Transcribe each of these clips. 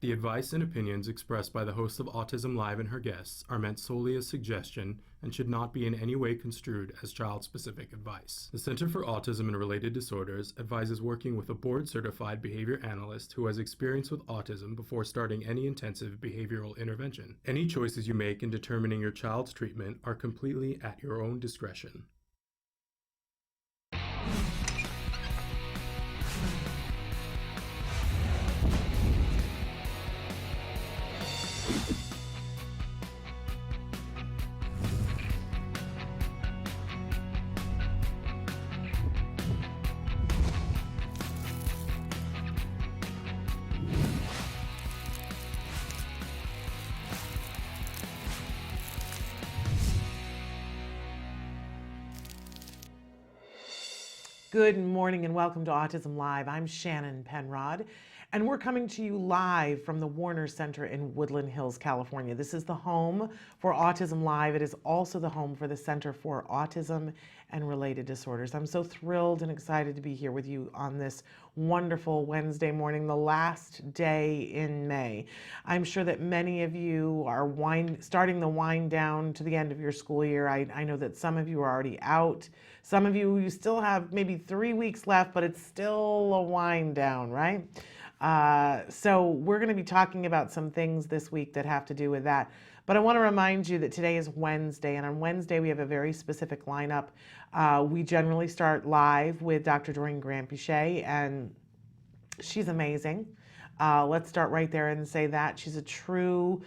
The advice and opinions expressed by the host of Autism Live and her guests are meant solely as suggestion and should not be in any way construed as child-specific advice. The Center for Autism and Related Disorders advises working with a board-certified behavior analyst who has experience with autism before starting any intensive behavioral intervention. Any choices you make in determining your child's treatment are completely at your own discretion. Good morning and welcome to Autism Live. I'm Shannon Penrod, and we're coming to you live from the Warner Center in Woodland Hills, California. This is the home for Autism Live. It is also the home for the Center for Autism and Related Disorders. I'm so thrilled and excited to be here with you on this wonderful Wednesday morning, the last day in May. I'm sure that many of you are starting the wind down to the end of your school year. I know that some of you are already out. Some of you still have maybe 3 weeks left, but it's still a wind down, right? So we're going to be talking about some things this week that have to do with that. But I want to remind you that today is Wednesday, and on Wednesday we have a very specific lineup. We generally start live with Dr. Doreen Granpeesheh, and she's amazing. Let's start right there and say that. She's a true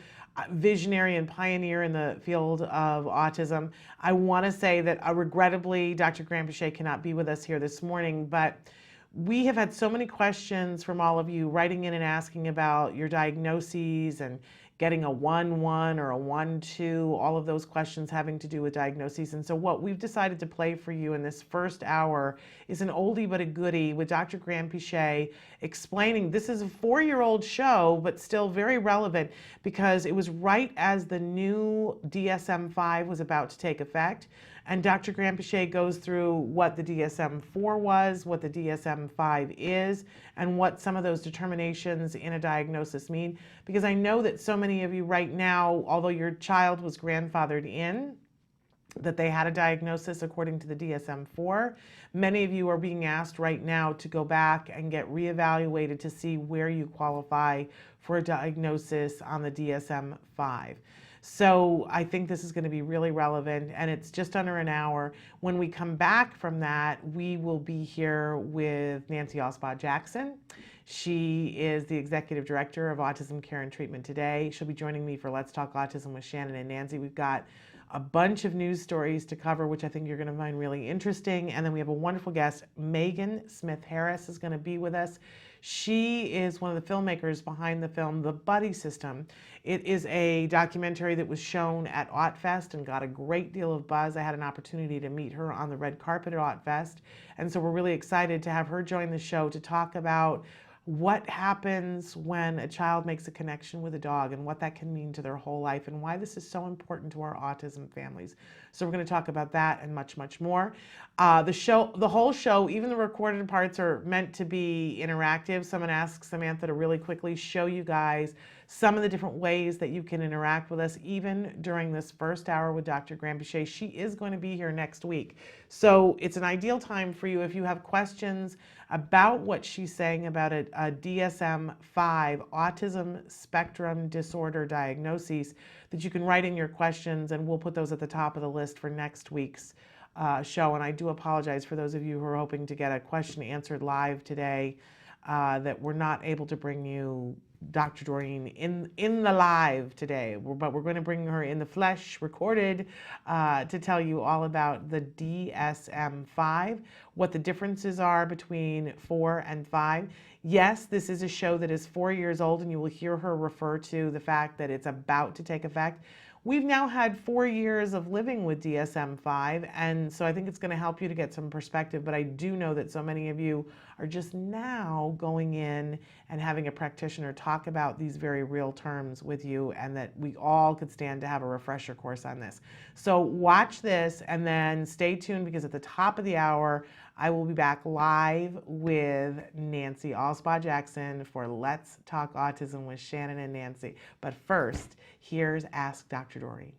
visionary and pioneer in the field of autism. I want to say that regrettably, Dr. Granpeesheh cannot be with us here this morning, but we have had so many questions from all of you writing in and asking about your diagnoses and getting a 1-1 or a 1-2, all of those questions having to do with diagnoses. And so what we've decided to play for you in this first hour is an oldie but a goodie with Dr. Granpeesheh explaining, this is a 4-year-old show, but still very relevant because it was right as the new DSM-5 was about to take effect. And Dr. Granpeesheh goes through what the DSM-4 was, what the DSM-5 is, and what some of those determinations in a diagnosis mean. Because I know that so many of you right now, although your child was grandfathered in, that they had a diagnosis according to the DSM-4, many of you are being asked right now to go back and get reevaluated to see where you qualify for a diagnosis on the DSM-5. So I think this is going to be really relevant, and it's just under an hour. When we come back from that, we will be here with Nancy Osbod-Jackson. She is the Executive Director of Autism Care and Treatment Today. She'll be joining me for Let's Talk Autism with Shannon and Nancy. We've got a bunch of news stories to cover, which I think you're going to find really interesting. And then we have a wonderful guest, Megan Smith-Harris, is going to be with us. She is one of the filmmakers behind the film The Buddy System. It is a documentary that was shown at AughtFest and got a great deal of buzz. I had an opportunity to meet her on the red carpet at AughtFest, and so we're really excited to have her join the show to talk about what happens when a child makes a connection with a dog and what that can mean to their whole life and why this is so important to our autism families. So we're going to talk about that and much, much more. The whole show, even the recorded parts, are meant to be interactive. Someone asked Samantha to really quickly show you guys some of the different ways that you can interact with us, even during this first hour with Dr. Granpeesheh. She is going to be here next week. So it's an ideal time for you if you have questions about what she's saying about a DSM-5 autism spectrum disorder diagnosis, that you can write in your questions, and we'll put those at the top of the list for next week's show. And I do apologize for those of you who are hoping to get a question answered live today, that we're not able to bring you Dr. Doreen in the live today, but we're going to bring her in the flesh, recorded, to tell you all about the DSM-5, what the differences are between 4 and 5. Yes, this is a show that is 4 years old, and you will hear her refer to the fact that it's about to take effect. We've now had 4 years of living with DSM-5, and so I think it's going to help you to get some perspective, but I do know that so many of you are just now going in and having a practitioner talk about these very real terms with you, and that we all could stand to have a refresher course on this. So watch this and then stay tuned, because at the top of the hour, I will be back live with Nancy Alspaugh-Jackson for Let's Talk Autism with Shannon and Nancy. But first, here's Ask Dr. Dory.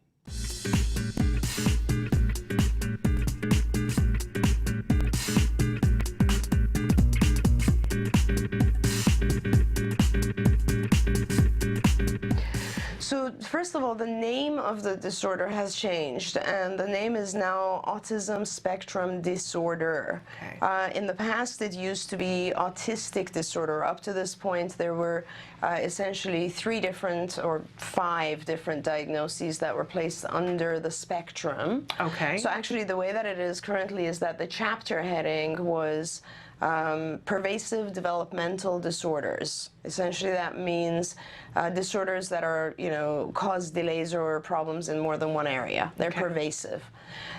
So first of all, the name of the disorder has changed, and the name is now Autism Spectrum Disorder. Okay. In the past, it used to be autistic disorder. Up to this point, there were essentially 3 different or 5 different diagnoses that were placed under the spectrum. Okay. So actually, the way that it is currently is that the chapter heading was pervasive developmental disorders. Essentially, that means disorders that are, cause delays or problems in more than one area. They're pervasive.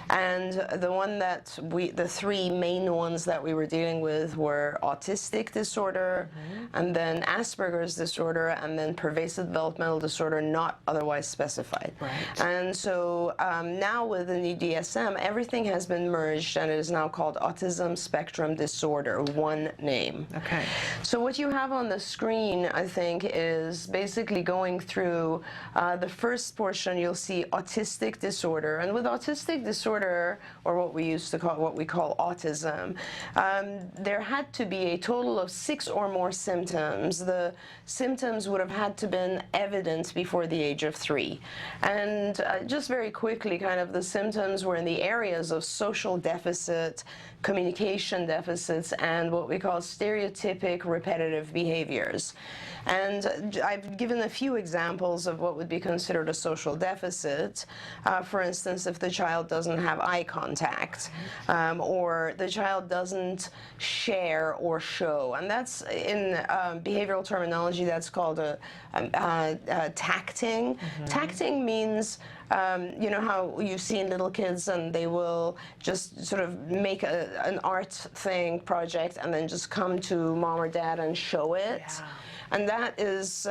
And the 3 main ones that we were dealing with were autistic disorder, and then Asperger's disorder, and then pervasive developmental disorder not otherwise specified. Right. And so now with the new DSM, everything has been merged, and it is now called Autism Spectrum Disorder, one name. Okay. So what you have on the screen, I think, is basically going through the first portion. You'll see autistic disorder, and with autistic disorder, or what we call autism, there had to be a total of 6 or more symptoms. The symptoms would have had to been evident before the age of 3. And just very quickly, kind of the symptoms were in the areas of social deficit, communication deficits, and what we call stereotypic repetitive behaviors. And I've given a few examples of what would be considered a social deficit. For instance, if the child doesn't have eye contact, or the child doesn't share or show. And that's, in behavioral terminology, that's called tacting. Tacting means, how you've seen little kids and they will just sort of make an art thing project and then just come to mom or dad and show it. Yeah. And that is,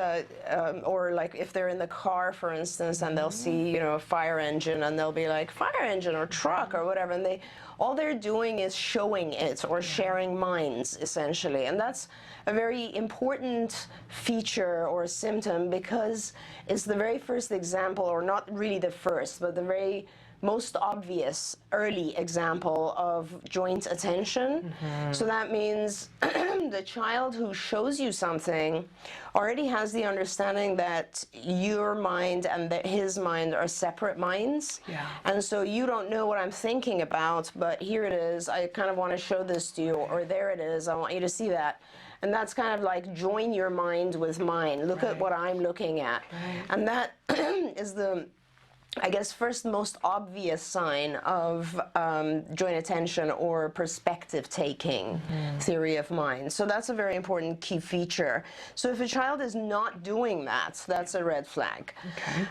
or like if they're in the car, for instance, and they'll see, a fire engine, and they'll be like, fire engine or truck or whatever, and all they're doing is showing it or sharing minds, essentially. And that's a very important feature or symptom, because it's the very first example, or not really the first, but the very most obvious early example of joint attention. So that means the child who shows you something already has the understanding that your mind and that his mind are separate minds. Yeah. And so you don't know what I'm thinking about, but here it is, I kind of want to show this to you, or there it is, I want you to see that. And that's kind of like join your mind with mine. Look at what I'm looking at. And that is the, I guess, first most obvious sign of joint attention or perspective taking theory of mind. So that's a very important key feature. So if a child is not doing that, that's a red flag. Okay.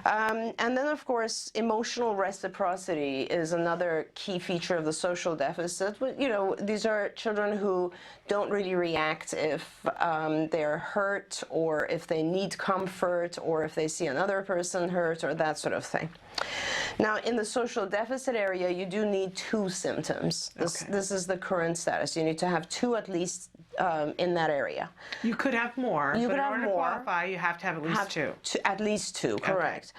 And then, of course, emotional reciprocity is another key feature of the social deficit. These are children who don't really react if they're hurt, or if they need comfort, or if they see another person hurt, or that sort of thing. Now, in the social deficit area, you do need 2 symptoms. This is the current status. You need to have 2 at least in that area. You could have more, You but could in have order to more. qualify, you have to have at least 2. At least 2, correct.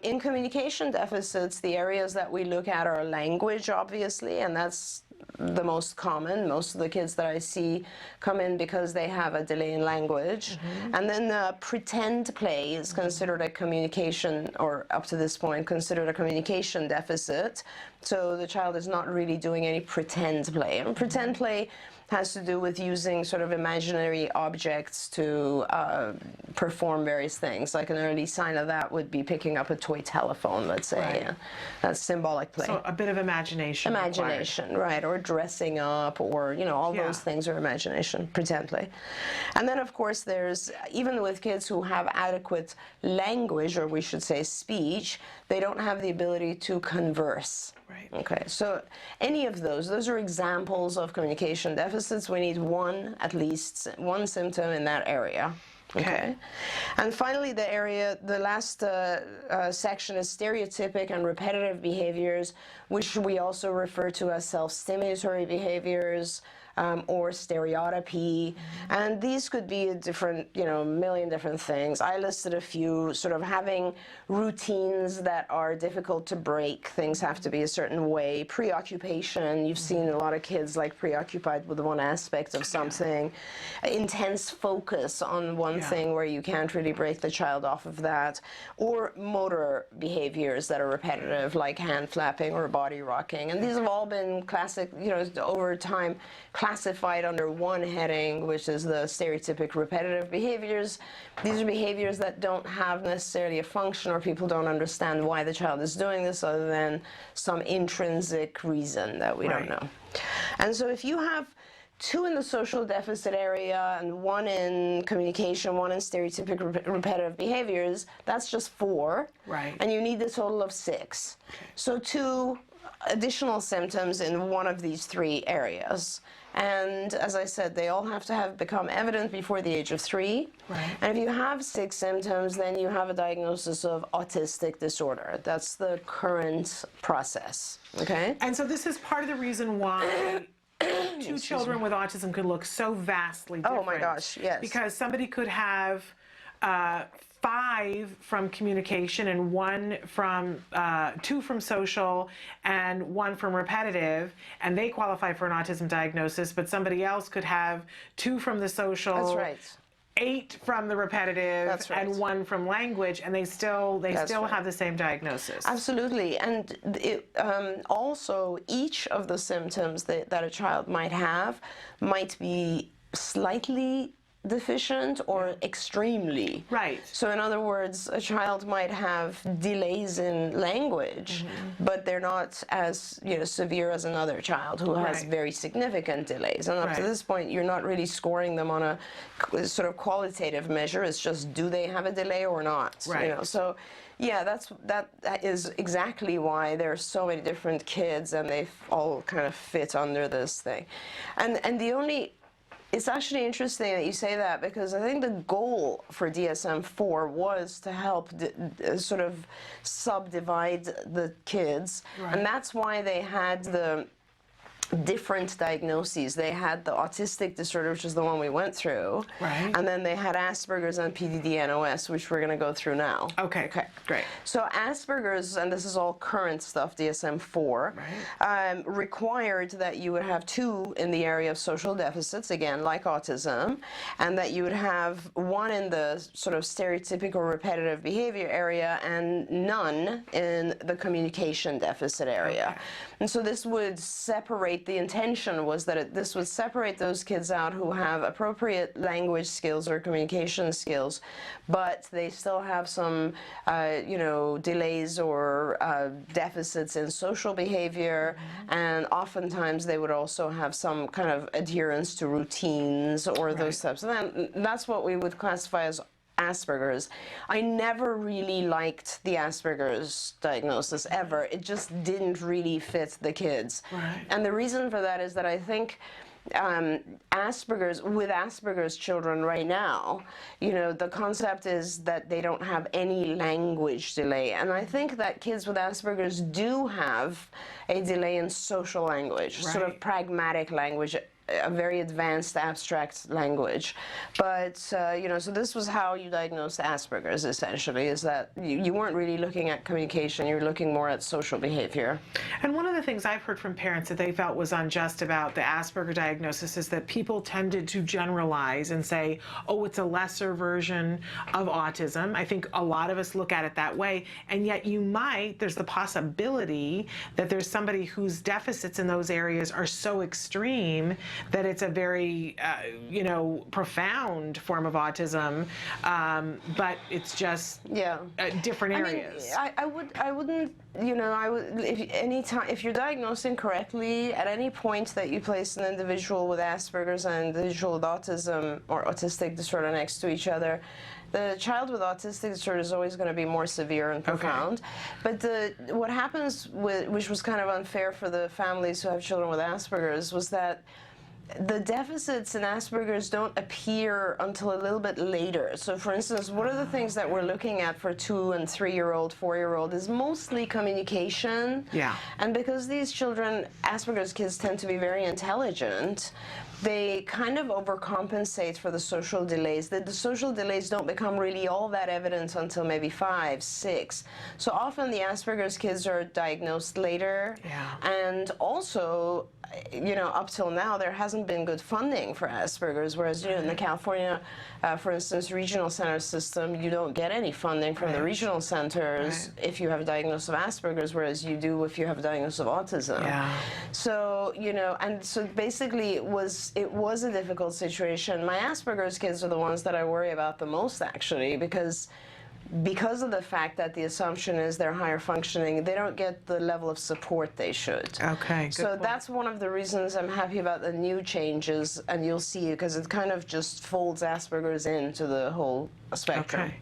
In communication deficits, the areas that we look at are language, obviously, and that's the most common. Most of the kids that I see come in because they have a delay in language. And then pretend play is considered a communication, or up to this point, considered a communication deficit. So the child is not really doing any pretend play. And pretend play has to do with using sort of imaginary objects to perform various things. Like an early sign of that would be picking up a toy telephone, let's say. Right. Yeah. That's symbolic play. So a bit of imagination. Imagination, right, or dressing up, or, all those things are imagination, pretend play. And then, of course, there's, even with kids who have adequate language, or we should say speech, they don't have the ability to converse. Right. Okay, so any of those are examples of communication deficits. We need at least one symptom in that area. Okay. And finally, the last section is stereotypic and repetitive behaviors, which we also refer to as self-stimulatory behaviors, or stereotypy. And these could be a different, million different things. I listed a few, sort of having routines that are difficult to break. Things have to be a certain way. Preoccupation, you've seen a lot of kids like preoccupied with one aspect of something. Intense focus on one thing where you can't really break the child off of that. Or motor behaviors that are repetitive, like hand flapping or body rocking. And these have all been classic, over time, classified under one heading, which is the stereotypic repetitive behaviors. These are behaviors that don't have necessarily a function, or people don't understand why the child is doing this other than some intrinsic reason that we don't know. And so if you have 2 in the social deficit area and 1 in communication, 1 in stereotypic repetitive behaviors, that's just 4. Right. And you need a total of 6. So 2 additional symptoms in one of these 3 areas. And as I said, they all have to have become evident before the age of 3. Right. And if you have 6 symptoms, then you have a diagnosis of autistic disorder. That's the current process. Okay? And so this is part of the reason why 2 children with autism could look so vastly different. Oh my gosh, yes. Because somebody could have 5 from communication and 1 from 2 from social and 1 from repetitive, and they qualify for an autism diagnosis. But somebody else could have 2 from the social. That's right. 8 from the repetitive. That's right. And 1 from language, and they still That's right. have the same diagnosis. Absolutely. And also, each of the symptoms that a child might have might be slightly deficient or extremely. Right. So in other words, a child might have delays in language, but they're not as severe as another child who has very significant delays. And up to this point, you're not really scoring them on a sort of qualitative measure. It's just, do they have a delay or not? Right. So yeah, that is exactly why there are so many different kids, and they all kind of fit under this thing. And it's actually interesting that you say that, because I think the goal for DSM-4 was to help sort of subdivide the kids, and that's why they had the different diagnoses. They had the autistic disorder, which is the one we went through, and then they had Asperger's and PDD-NOS, which we're going to go through now. Okay, great. So Asperger's, and this is all current stuff, DSM-4, required that you would have 2 in the area of social deficits, again, like autism, and that you would have 1 in the sort of stereotypical repetitive behavior area and none in the communication deficit area. And so this would separate, the intention was that this would separate those kids out who have appropriate language skills or communication skills, but they still have some, delays or deficits in social behavior, and oftentimes they would also have some kind of adherence to routines or those types. And that's what we would classify as Asperger's. I never really liked the Asperger's diagnosis ever. It just didn't really fit the kids. And the reason for that is that I think Asperger's children right now, the concept is that they don't have any language delay. And I think that kids with Asperger's do have a delay in social language, sort of pragmatic language, a very advanced abstract language. But, so this was how you diagnose Asperger's, essentially, is that you weren't really looking at communication, you were looking more at social behavior. And one of the things I've heard from parents that they felt was unjust about the Asperger diagnosis is that people tended to generalize and say, oh, it's a lesser version of autism. I think a lot of us look at it that way, and yet there's the possibility that there's somebody whose deficits in those areas are so extreme that it's a very, profound form of autism, but it's just different areas. I wouldn't, if you're diagnosing correctly, at any point that you place an individual with Asperger's and an individual with autism or autistic disorder next to each other, the child with autistic disorder is always going to be more severe and profound. But what happens, which was kind of unfair for the families who have children with Asperger's, was that the deficits in Asperger's don't appear until a little bit later. So for instance, one of the things that we're looking at for 2- and 3-year-old, 4-year-old is mostly communication. Yeah. And because these children, Asperger's kids, tend to be very intelligent, they kind of overcompensate for the social delays. The social delays don't become really all that evident until maybe 5, 6. So often the Asperger's kids are diagnosed later. Yeah. And also, you know, up till now, there hasn't been good funding for Asperger's, whereas, you know, in the California, for instance, regional center system, you don't get any funding from the regional centers if you have a diagnosis of Asperger's, whereas you do if you have a diagnosis of autism. Yeah. So, you know, and so basically it was a difficult situation. My Asperger's kids are the ones that I worry about the most, actually, because of the fact that the assumption is they're higher functioning, they don't get the level of support they should. Okay, good So point. that's one of the reasons I'm happy about the new changes, and you'll see, because it kind of just folds Asperger's into the whole spectrum. Okay.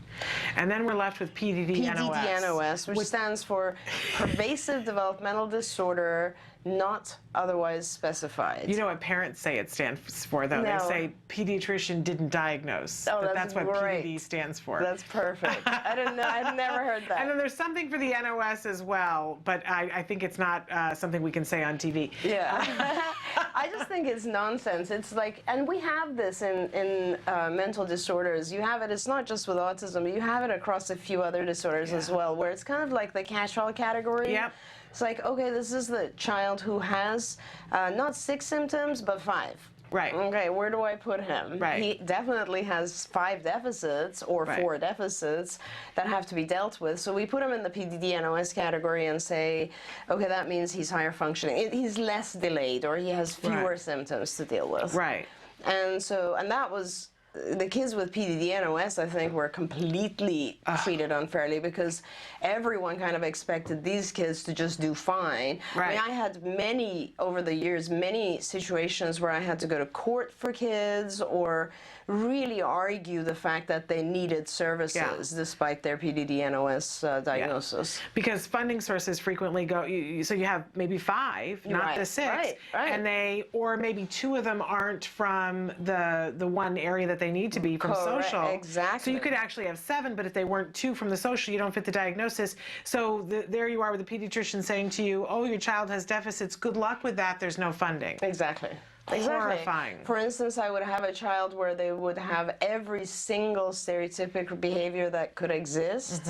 And then we're left with PDD-NOS. PDD-NOS, which stands for Pervasive Developmental Disorder Not Otherwise Specified. You know what parents say it stands for, though? No. They say pediatrician didn't diagnose. Oh, but that's what great. PDD stands for. That's perfect. I didn't know. I'd never heard that. And then there's something for the NOS as well, but I think it's not something we can say on TV. Yeah. I just think it's nonsense. It's like, and we have this in mental disorders. You have it, it's not just with autism, you have it across a few other disorders as well, where it's kind of like the catch-all category. Yep. It's like, okay, this is the child who has not 6 symptoms, but 5. Right. Okay, where do I put him? Right. He definitely has 5 deficits or 4 deficits that have to be dealt with. So we put him in the PDD-NOS category and say, okay, that means he's higher functioning. He's less delayed, or he has fewer symptoms to deal with. Right. And so, and that was, the kids with PDD-NOS, I think, were completely treated unfairly, because everyone kind of expected these kids to just do fine. Right. I mean, I had over the years, many situations where I had to go to court for kids, or really argue the fact that they needed services despite their PDD-NOS diagnosis. Because funding sources frequently go, so you have maybe 5, not the 6, Right. and or maybe 2 of them aren't from the one area that they need to be from social. Exactly. So you could actually have 7, but if they weren't 2 from the social, you don't fit the diagnosis. So there you are with the pediatrician saying to you, oh, your child has deficits, good luck with that, there's no funding. Exactly. Horrifying. For instance, I would have a child where they would have every single stereotypic behavior that could exist,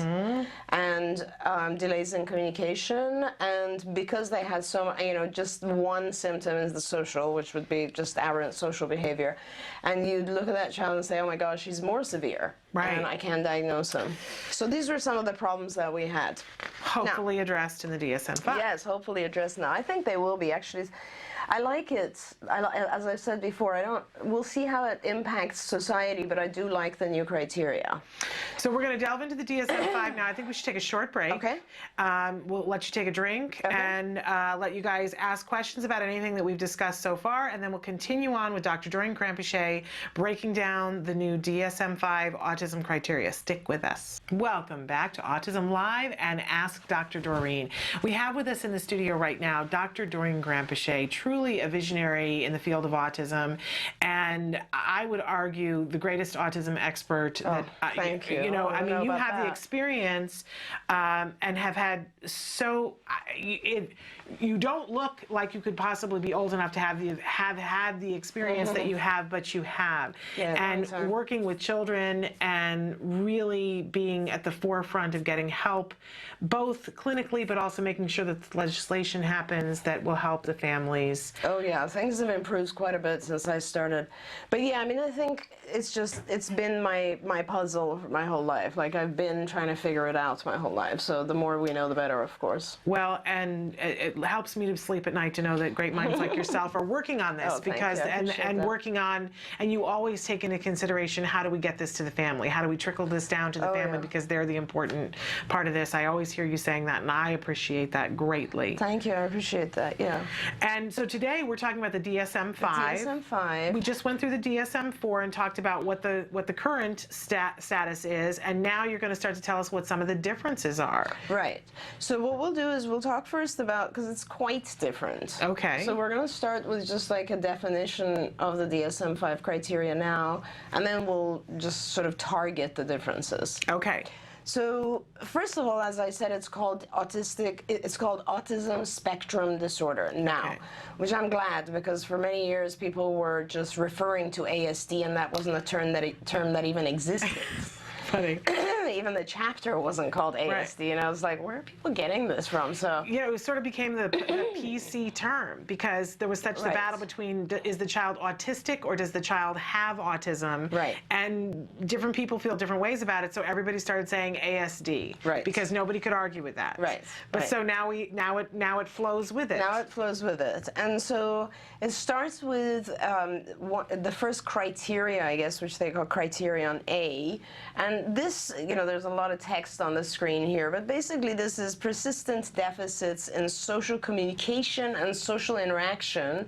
and delays in communication, and because they had just one symptom is the social, which would be just aberrant social behavior, and you'd look at that child and say, oh my gosh, he's more severe. Right. And I can't diagnose him. So these were some of the problems that we had. Hopefully addressed in the DSM-5. Yes, hopefully addressed now. I think they will be, actually. I like it. As I said before, we'll see how it impacts society, but I do like the new criteria. So we're going to delve into the DSM-5 now. I think we should take a short break. Okay. We'll let you take a drink and let you guys ask questions about anything that we've discussed so far, and then we'll continue on with Dr. Doreen Crampichet breaking down the new DSM-5 autism criteria. Stick with us. Welcome back to Autism Live and Ask Dr. Doreen. We have with us in the studio right now Dr. Doreen Crampichet, truly a visionary in the field of autism, and I would argue the greatest autism expert. Thank you. You know, I mean, you have the that. experience and have had you don't look like you could possibly be old enough to have had the experience that you have, but you have. And working with children and really being at the forefront of getting help, both clinically, but also making sure that the legislation happens that will help the families. Oh yeah, things have improved quite a bit since I started. But yeah, I mean, I think it's been my puzzle my whole life. Like, I've been trying to figure it out my whole life. So the more we know, the better, of course. Well, and it helps me to sleep at night to know that great minds like yourself are working on this, because and working on, and you always take into consideration, how do we get this to the family? How do we trickle this down to the family? Because they're the important part of this. I always hear you saying that, and I appreciate that greatly. Thank you. I appreciate that. Yeah. And so today we're talking about the DSM-5. DSM-5. We just went through the DSM-4 and talked about what the current status is, and now you're going to start to tell us what some of the differences are. Right. So what we'll do is we'll talk first about, because it's quite different. Okay. So we're going to start with just like a definition of the DSM-5 criteria now, and then we'll just sort of target the differences. Okay. So first of all, as I said, it's called autism spectrum disorder now, Okay. which I'm glad, because for many years people were just referring to ASD, and that wasn't a term that even existed. Funny. Even the chapter wasn't called ASD, Right. and I was like, where are people getting this from? So Yeah, it sort of became the PC term because there was such the Right. battle between is the child autistic or does the child have autism? Right. And different people feel different ways about it, so everybody started saying ASD. Right. Because nobody could argue with that. Right, But right. so now it flows with it. now it flows with it. And so it starts with the first criteria, I guess, which they call criterion A. And this, there's a lot of text on the screen here, but basically this is persistent deficits in social communication and social interaction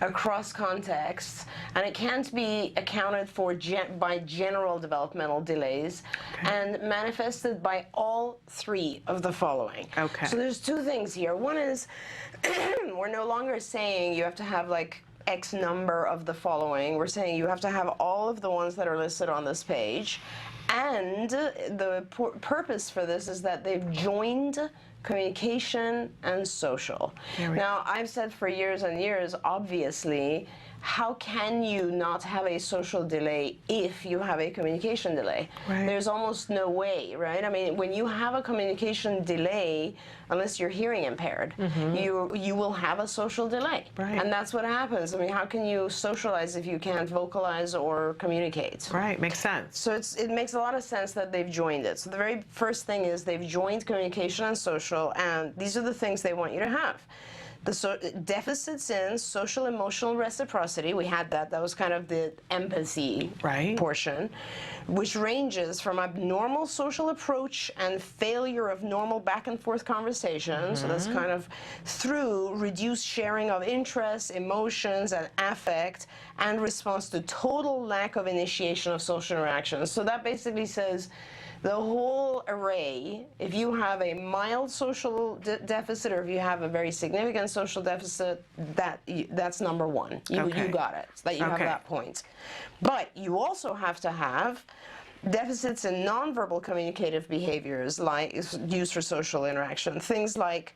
across contexts, and it can't be accounted for by general developmental delays, and manifested by all three of the following. Okay. So there's two things here. One is we're no longer saying you have to have like X number of the following. We're saying you have to have all of the ones that are listed on this page. And the purpose for this is that they've joined communication and social. Now, I've said for years and years, obviously, how can you not have a social delay if you have a communication delay? Right. There's almost no way, right? I mean, when you have a communication delay, unless you're hearing impaired, you will have a social delay. Right. And that's what happens. I mean, how can you socialize if you can't vocalize or communicate? Right, makes sense. So it makes a lot of sense that they've joined it. So the very first thing is they've joined communication and social, and these are the things they want you to have. The deficits in social emotional reciprocity, we had that was kind of the empathy Right. portion, which ranges from abnormal social approach and failure of normal back and forth conversations, so that's kind of through reduced sharing of interests, emotions, and affect, and response to total lack of initiation of social interactions. So that basically says the whole array, if you have a mild social deficit or if you have a very significant social deficit, that's number one. You got it. That you have that point. But you also have to have deficits in nonverbal communicative behaviors like used for social interaction. Things like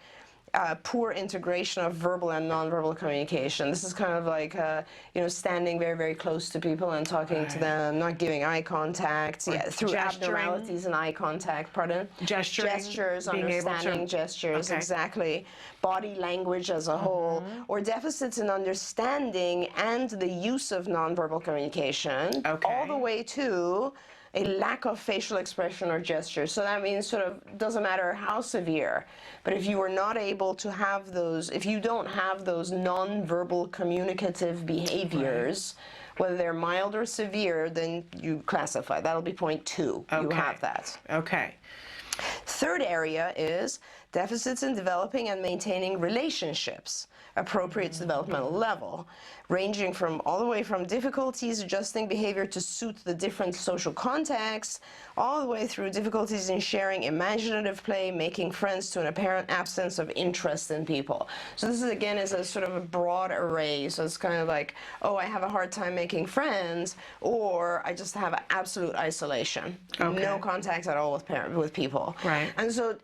poor integration of verbal and nonverbal communication. This is kind of like, standing very, very close to people and talking to them, not giving eye contact, through gesturing. abnormalities in eye contact, Gesturing, gestures, being able to- understanding gestures, exactly. Body language as a whole, or deficits in understanding and the use of nonverbal communication, all the way to a lack of facial expression or gesture. So that means sort of doesn't matter how severe, but if you are not able to have those, if you don't have those nonverbal communicative behaviors, whether they're mild or severe, then you classify. That'll be point 2. You have that. Okay. Third area is deficits in developing and maintaining relationships appropriate to developmental level, ranging from all the way from difficulties adjusting behavior to suit the different social contexts, all the way through difficulties in sharing imaginative play, making friends to an apparent absence of interest in people. So this is, again, is a sort of a broad array. So it's kind of like, oh, I have a hard time making friends, or I just have absolute isolation, no contact at all with people. Right. And so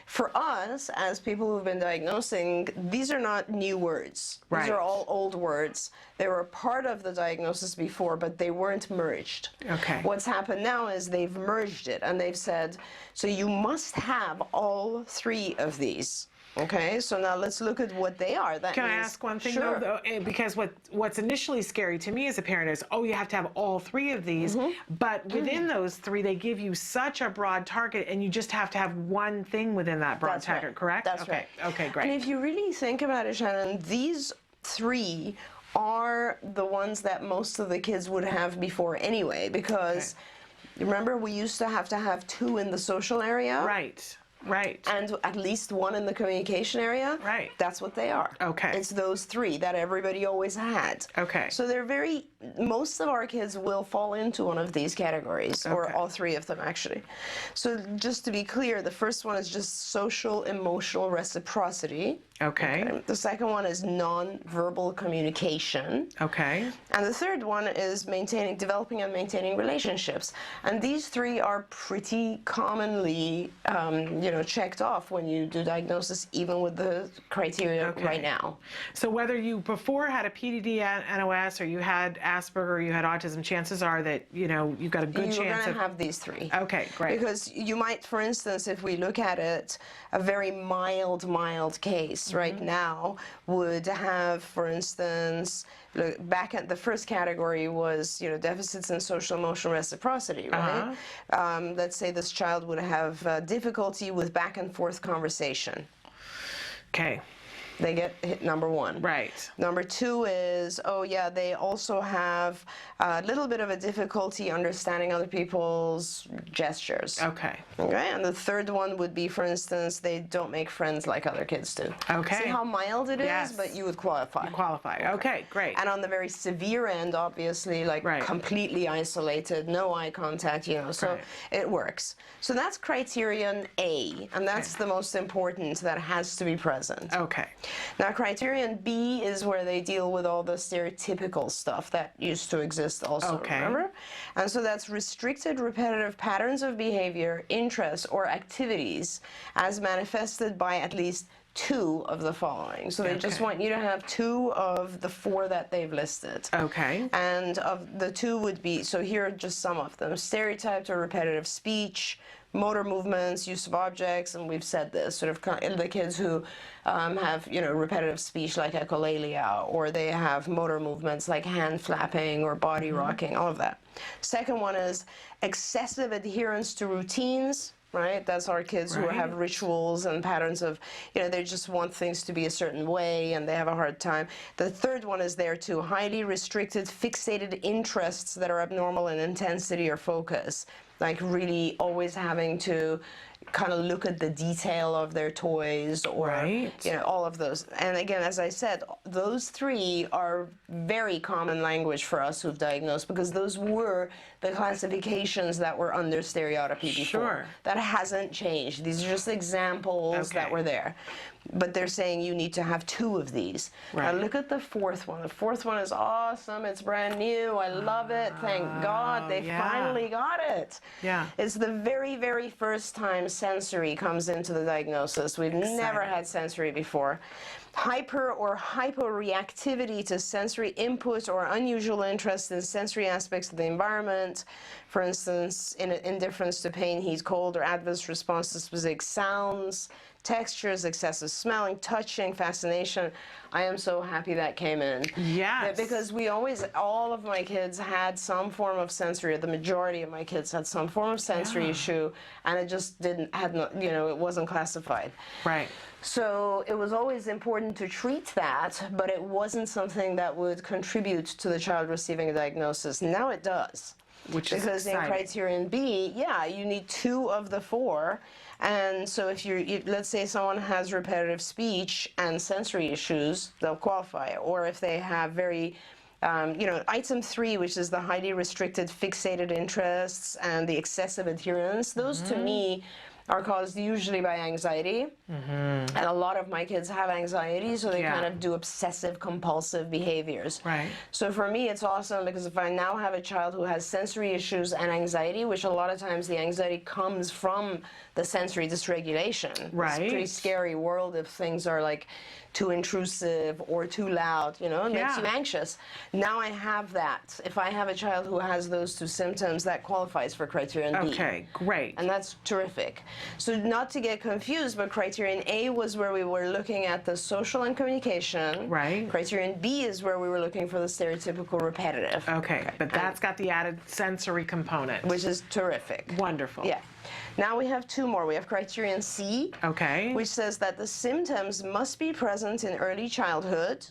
for us as people who've been diagnosing, these are not new words. Right. These are all old words. They were part of the diagnosis before, but they weren't merged. Okay. What's happened now is they've merged it, and they've said, so you must have all 3 of these. Okay, so now let's look at what they are. That Can I means- ask one thing, Sure. though? Because what's initially scary to me as a parent is, oh, you have to have all 3 of these, but within those 3, they give you such a broad target, and you just have to have one thing within that broad That's target, right. correct? That's okay. right. Okay, great. And if you really think about it, Shannon, these 3 are the ones that most of the kids would have before anyway, because remember we used to have 2 in the social area? Right. Right. and at least one in the communication area, Right. that's what they are. Okay. It's those three that everybody always had. Okay. So most of our kids will fall into one of these categories, or Okay. all three of them actually. So just to be clear, the first one is just social emotional reciprocity. Okay. The second one is non-verbal communication. Okay. And the third one is developing and maintaining relationships. And these three are pretty commonly, checked off when you do diagnosis, even with the criteria right now. So whether you before had a PDD NOS or you had Asperger or you had autism, chances are that, you've got a good You're chance going of... to have these three. Okay, great. Because you might, for instance, if we look at it, a very mild case right now would have, for instance, back at the first category was, deficits in social emotional reciprocity, right? Let's say this child would have difficulty with back and forth conversation. Okay. They get hit number one. Right. Number two is, they also have a little bit of a difficulty understanding other people's gestures. Okay. Okay, and the third one would be, for instance, they don't make friends like other kids do. Okay. See how mild it is, Yes. but you would qualify. Okay, great. And on the very severe end, obviously, like Right. completely isolated, no eye contact, so Right. it works. So that's criterion A, and that's the most important, that has to be present. Okay. Now, criterion B is where they deal with all the stereotypical stuff that used to exist also, Okay. remember? And so that's restricted repetitive patterns of behavior, interests, or activities as manifested by at least two of the following. So they just Okay. want you to have two of the four that they've listed. Okay. And of the two would be, so here are just some of them: stereotyped or repetitive speech, motor movements, use of objects, and we've said this, sort of the kids who have, repetitive speech like echolalia, or they have motor movements like hand flapping or body rocking, all of that. Second one is excessive adherence to routines. Right? That's our kids who Right. have rituals and patterns of, they just want things to be a certain way and they have a hard time. The third one is there too: highly restricted, fixated interests that are abnormal in intensity or focus. Like really always having to kind of look at the detail of their toys, or Right. all of those. And again, as I said, those three are very common language for us who've diagnosed, because those were the classifications that were under stereotypy before. Sure. That hasn't changed. These are just examples that Okay. were there. But they're saying you need to have two of these. Right. Now look at the fourth one. The fourth one is awesome. It's brand new. I love it. Thank God they yeah. finally got it. Yeah. It's the very, very first time sensory comes into the diagnosis. We've never had sensory before. Hyper or hyporeactivity to sensory input or unusual interest in sensory aspects of the environment. For instance, indifference to pain, heat, cold, or adverse response to specific sounds, textures, excessive smelling, touching, fascination. I am so happy that came in. Yes. Because all of my kids had some form of sensory, or the majority of my kids had some form of sensory issue, and it just it wasn't classified. Right. So it was always important to treat that, but it wasn't something that would contribute to the child receiving a diagnosis. Now it does. Which is because exciting. in criterion B, you need two of the four. And so if let's say someone has repetitive speech and sensory issues, they'll qualify. Or if they have very, item 3, which is the highly restricted fixated interests and the excessive adherence, those to me are caused usually by anxiety. And a lot of my kids have anxiety, so they kind of do obsessive compulsive behaviors. Right. So for me, it's awesome, because if I now have a child who has sensory issues and anxiety, which a lot of times the anxiety comes from the sensory dysregulation. Right. It's a pretty scary world if things are like too intrusive or too loud, it makes you anxious. Now I have that. If I have a child who has those two symptoms, that qualifies for criterion B. Okay, great. And that's terrific. So not to get confused, but criterion A was where we were looking at the social and communication. Right. Criterion B is where we were looking for the stereotypical repetitive. Okay, but that's got the added sensory component. Which is terrific. Wonderful. Yeah. Now we have two more. We have criterion C, Okay. which says that the symptoms must be present in early childhood,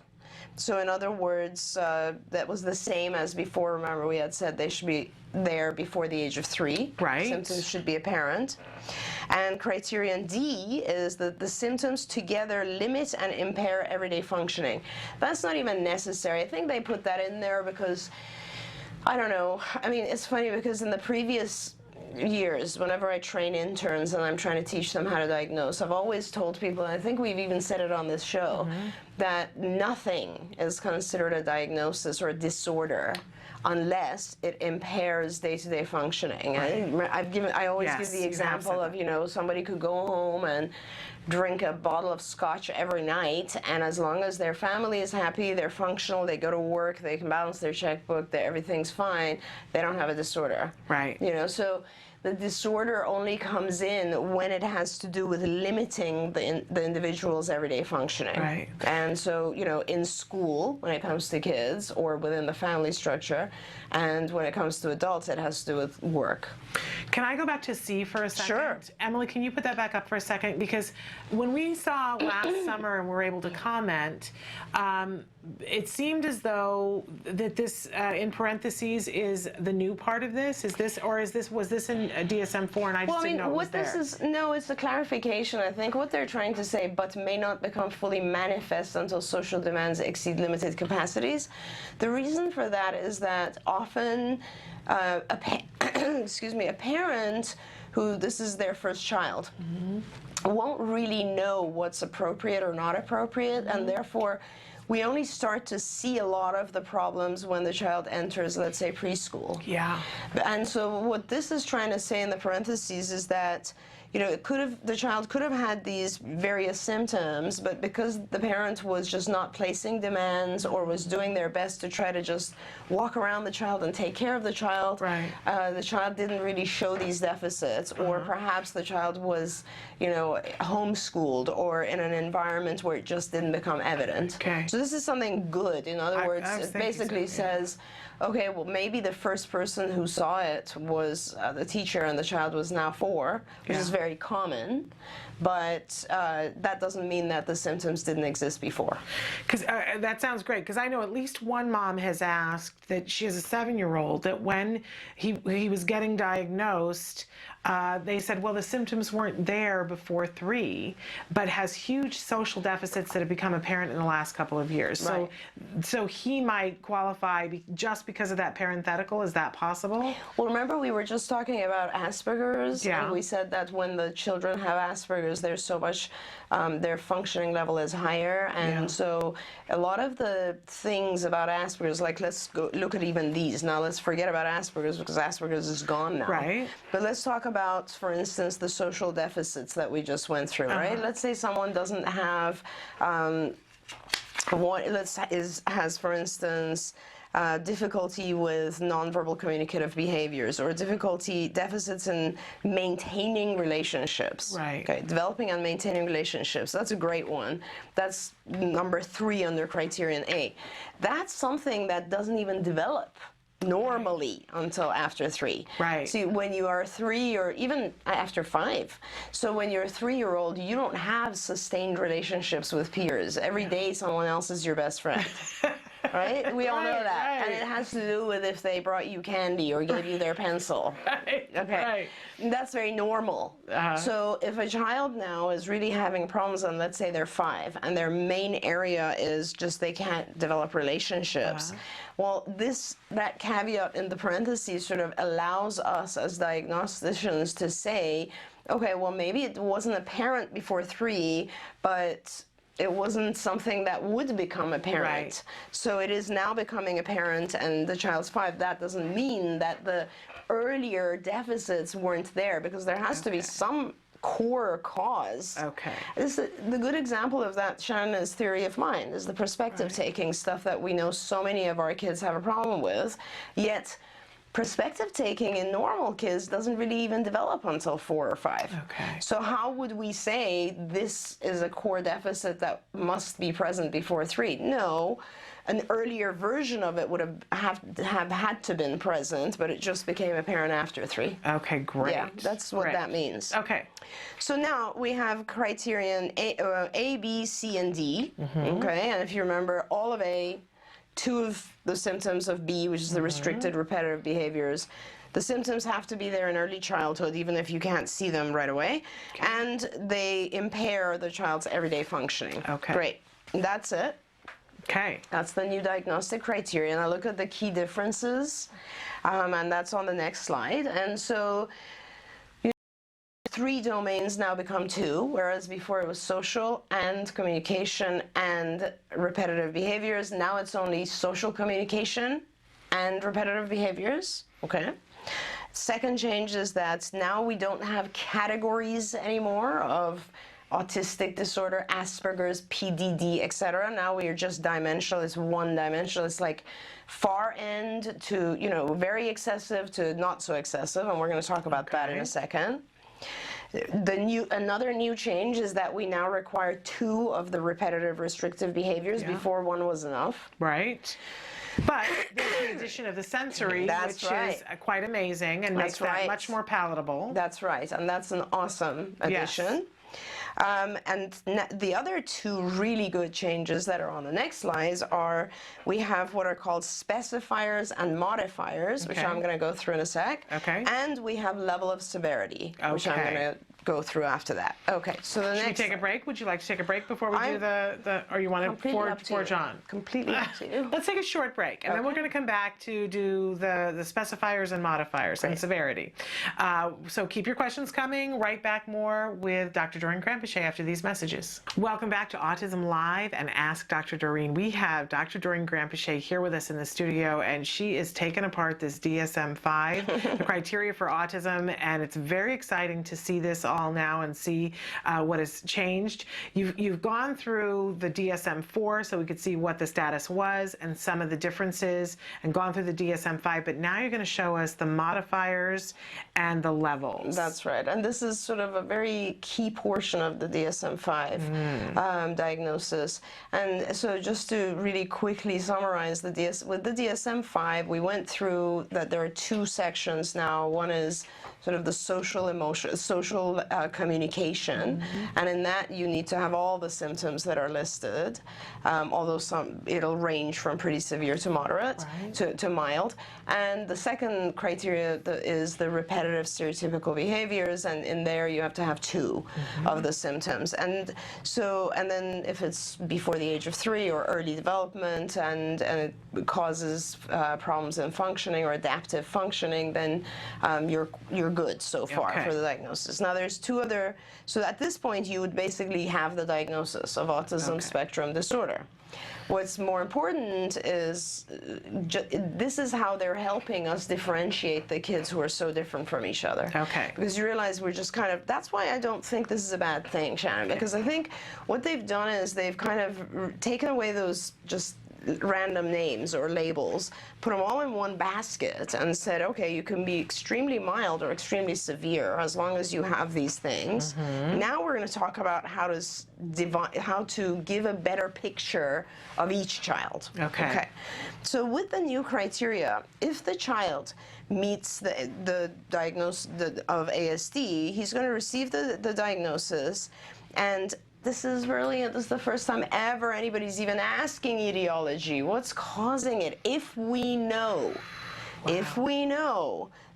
So in other words, that was the same as before. Remember, we had said they should be there before the age of 3. Right. Symptoms should be apparent. And criterion D is that the symptoms together limit and impair everyday functioning. That's not even necessary. I think they put that in there because, I don't know, I mean, it's funny because in the previous years, whenever I train interns and I'm trying to teach them how to diagnose, I've always told people, and I think we've even said it on this show, that nothing is considered a diagnosis or a disorder unless it impairs day-to-day functioning. I always give the example of, you know, somebody could go home and drink a bottle of scotch every night, and as long as their family is happy, they're functional, they go to work, they can balance their checkbook, everything's fine, they don't have a disorder. Right. You know, so the disorder only comes in when it has to do with limiting the individual's everyday functioning. Right. And so, you know, in school, when it comes to kids, or within the family structure, and when it comes to adults, it has to do with work. Can I go back to C for a second? Sure. Emily, can you put that back up for a second? Because when we saw last summer and were able to comment, it seemed as though that this, in parentheses, is the new part of this. Is this, or is this, was this in DSM-4 and I just didn't know it was there? What this is, no, it's a clarification. I think what they're trying to say, but may not become fully manifest until social demands exceed limited capacities. The reason for that is that often excuse me, a parent who this is their first child won't really know what's appropriate or not appropriate, and therefore we only start to see a lot of the problems when the child enters, let's say, preschool. Yeah. And so what this is trying to say in the parentheses is that, you know, the child could have had these various symptoms, but because the parent was just not placing demands or was doing their best to try to just walk around the child and take care of the child, the child didn't really show these deficits, or perhaps the child was, you know, homeschooled or in an environment where it just didn't become evident. Okay. So this is something good. In other words, it basically says, okay, well, maybe the first person who saw it was the teacher and the child was now 4, which is very common, but that doesn't mean that the symptoms didn't exist before. Because that sounds great, because I know at least one mom has asked that she has a 7-year-old that when he was getting diagnosed, they said, well, the symptoms weren't there before 3, but has huge social deficits that have become apparent in the last couple of years. Right. So he might qualify just because of that parenthetical. Is that possible? Well, remember we were just talking about Asperger's, and we said that when the children have Asperger's, there's so much, their functioning level is higher, and so a lot of the things about Asperger's, like let's go look at even these. Now let's forget about Asperger's because Asperger's is gone now. Right. But let's talk about, for instance, the social deficits that we just went through, right? Let's say someone doesn't have, has, for instance, difficulty with nonverbal communicative behaviors, or deficits in maintaining relationships. Right. Okay, developing and maintaining relationships. That's a great one. That's number 3 under criterion A. That's something that doesn't even develop normally until after 3. Right. See, when you are 3 or even after 5. So when you're a 3-year-old, you don't have sustained relationships with peers. Every day someone else is your best friend. Right? We all know that. Right. And it has to do with if they brought you candy or gave you their pencil. Right. Okay. Right. That's very normal. So if a child now is really having problems, and let's say they're 5, and their main area is just they can't develop relationships, well, that caveat in the parentheses sort of allows us as diagnosticians to say, okay, well, maybe it wasn't apparent before 3, but it wasn't something that would become apparent. Right. So it is now becoming apparent, and the child's 5. That doesn't mean that the earlier deficits weren't there, because there has to be some core cause. Okay. The good example of that, Shannon, is theory of mind, is the perspective taking stuff that we know so many of our kids have a problem with, yet perspective taking in normal kids doesn't really even develop until 4 or 5. Okay. So how would we say this is a core deficit that must be present before 3? No, an earlier version of it would have had to been present, but it just became apparent after 3. Okay, great. Yeah, that's what that means. Okay. So now we have criterion A, B, C, and D. Okay, and if you remember, all of A, 2 of the symptoms of B, which is the restricted repetitive behaviors, the symptoms have to be there in early childhood, even if you can't see them right away, and they impair the child's everyday functioning. Okay. Great. That's it. Okay. That's the new diagnostic criteria. And I look at the key differences, and that's on the next slide. And so 3 domains now become 2, whereas before it was social and communication and repetitive behaviors. Now it's only social communication and repetitive behaviors. Okay. Second change is that now we don't have categories anymore of autistic disorder, Asperger's, PDD, etc. Now we are just dimensional. It's one dimensional. It's like far end to, very excessive to not so excessive, and we're going to talk about that in a second. Another new change is that we now require 2 of the repetitive restrictive behaviors. Before 1 was enough. Right. But there's the addition of the sensory, which is quite amazing and makes that much more palatable. That's right, and that's an awesome addition. Yes. And the other 2 really good changes that are on the next slides are we have what are called specifiers and modifiers, which I'm going to go through in a sec. Okay. And we have level of severity, which I'm going to go through after that. Okay, so the next... Should we take a break? Would you like to take a break before we do or you want to forge on? Completely up to you. Let's take a short break, and then we're going to come back to do the specifiers and modifiers and severity. So keep your questions coming. Write back more with Dr. Doreen Grampichet after these messages. Welcome back to Autism Live and Ask Dr. Doreen. We have Dr. Doreen Grampichet here with us in the studio, and she is taking apart this DSM-5, the criteria for autism, and it's very exciting to see this all now and see what has changed. You've gone through the DSM-4 so we could see what the status was and some of the differences, and gone through the DSM-5, but now you're going to show us the modifiers and the levels. That's right, and this is sort of a very key portion of the DSM-5 diagnosis. And so just to really quickly summarize with the DSM-5, we went through that there are 2 sections now. One is sort of the social communication, and in that you need to have all the symptoms that are listed, although it'll range from pretty severe to moderate to mild. And the second criteria is the repetitive stereotypical behaviors, and in there you have to have 2 of the symptoms. And then if it's before the age of 3 or early development and it causes problems in functioning or adaptive functioning, then you're good so far for the diagnosis. Now there's 2 other, so at this point you would basically have the diagnosis of autism spectrum disorder. What's more important is this is how they're helping us differentiate the kids who are so different from each other. Okay. Because you realize we're just kind of, that's why I don't think this is a bad thing, Shannon, because I think what they've done is they've kind of taken away those just random names or labels, put them all in one basket and said, okay, you can be extremely mild or extremely severe as long as you have these things. Now we're going to talk about how to give a better picture of each child. Okay. So with the new criteria, if the child meets the diagnosis of ASD, he's going to receive the diagnosis, and this is the first time ever anybody's even asking etiology. What's causing it? If we know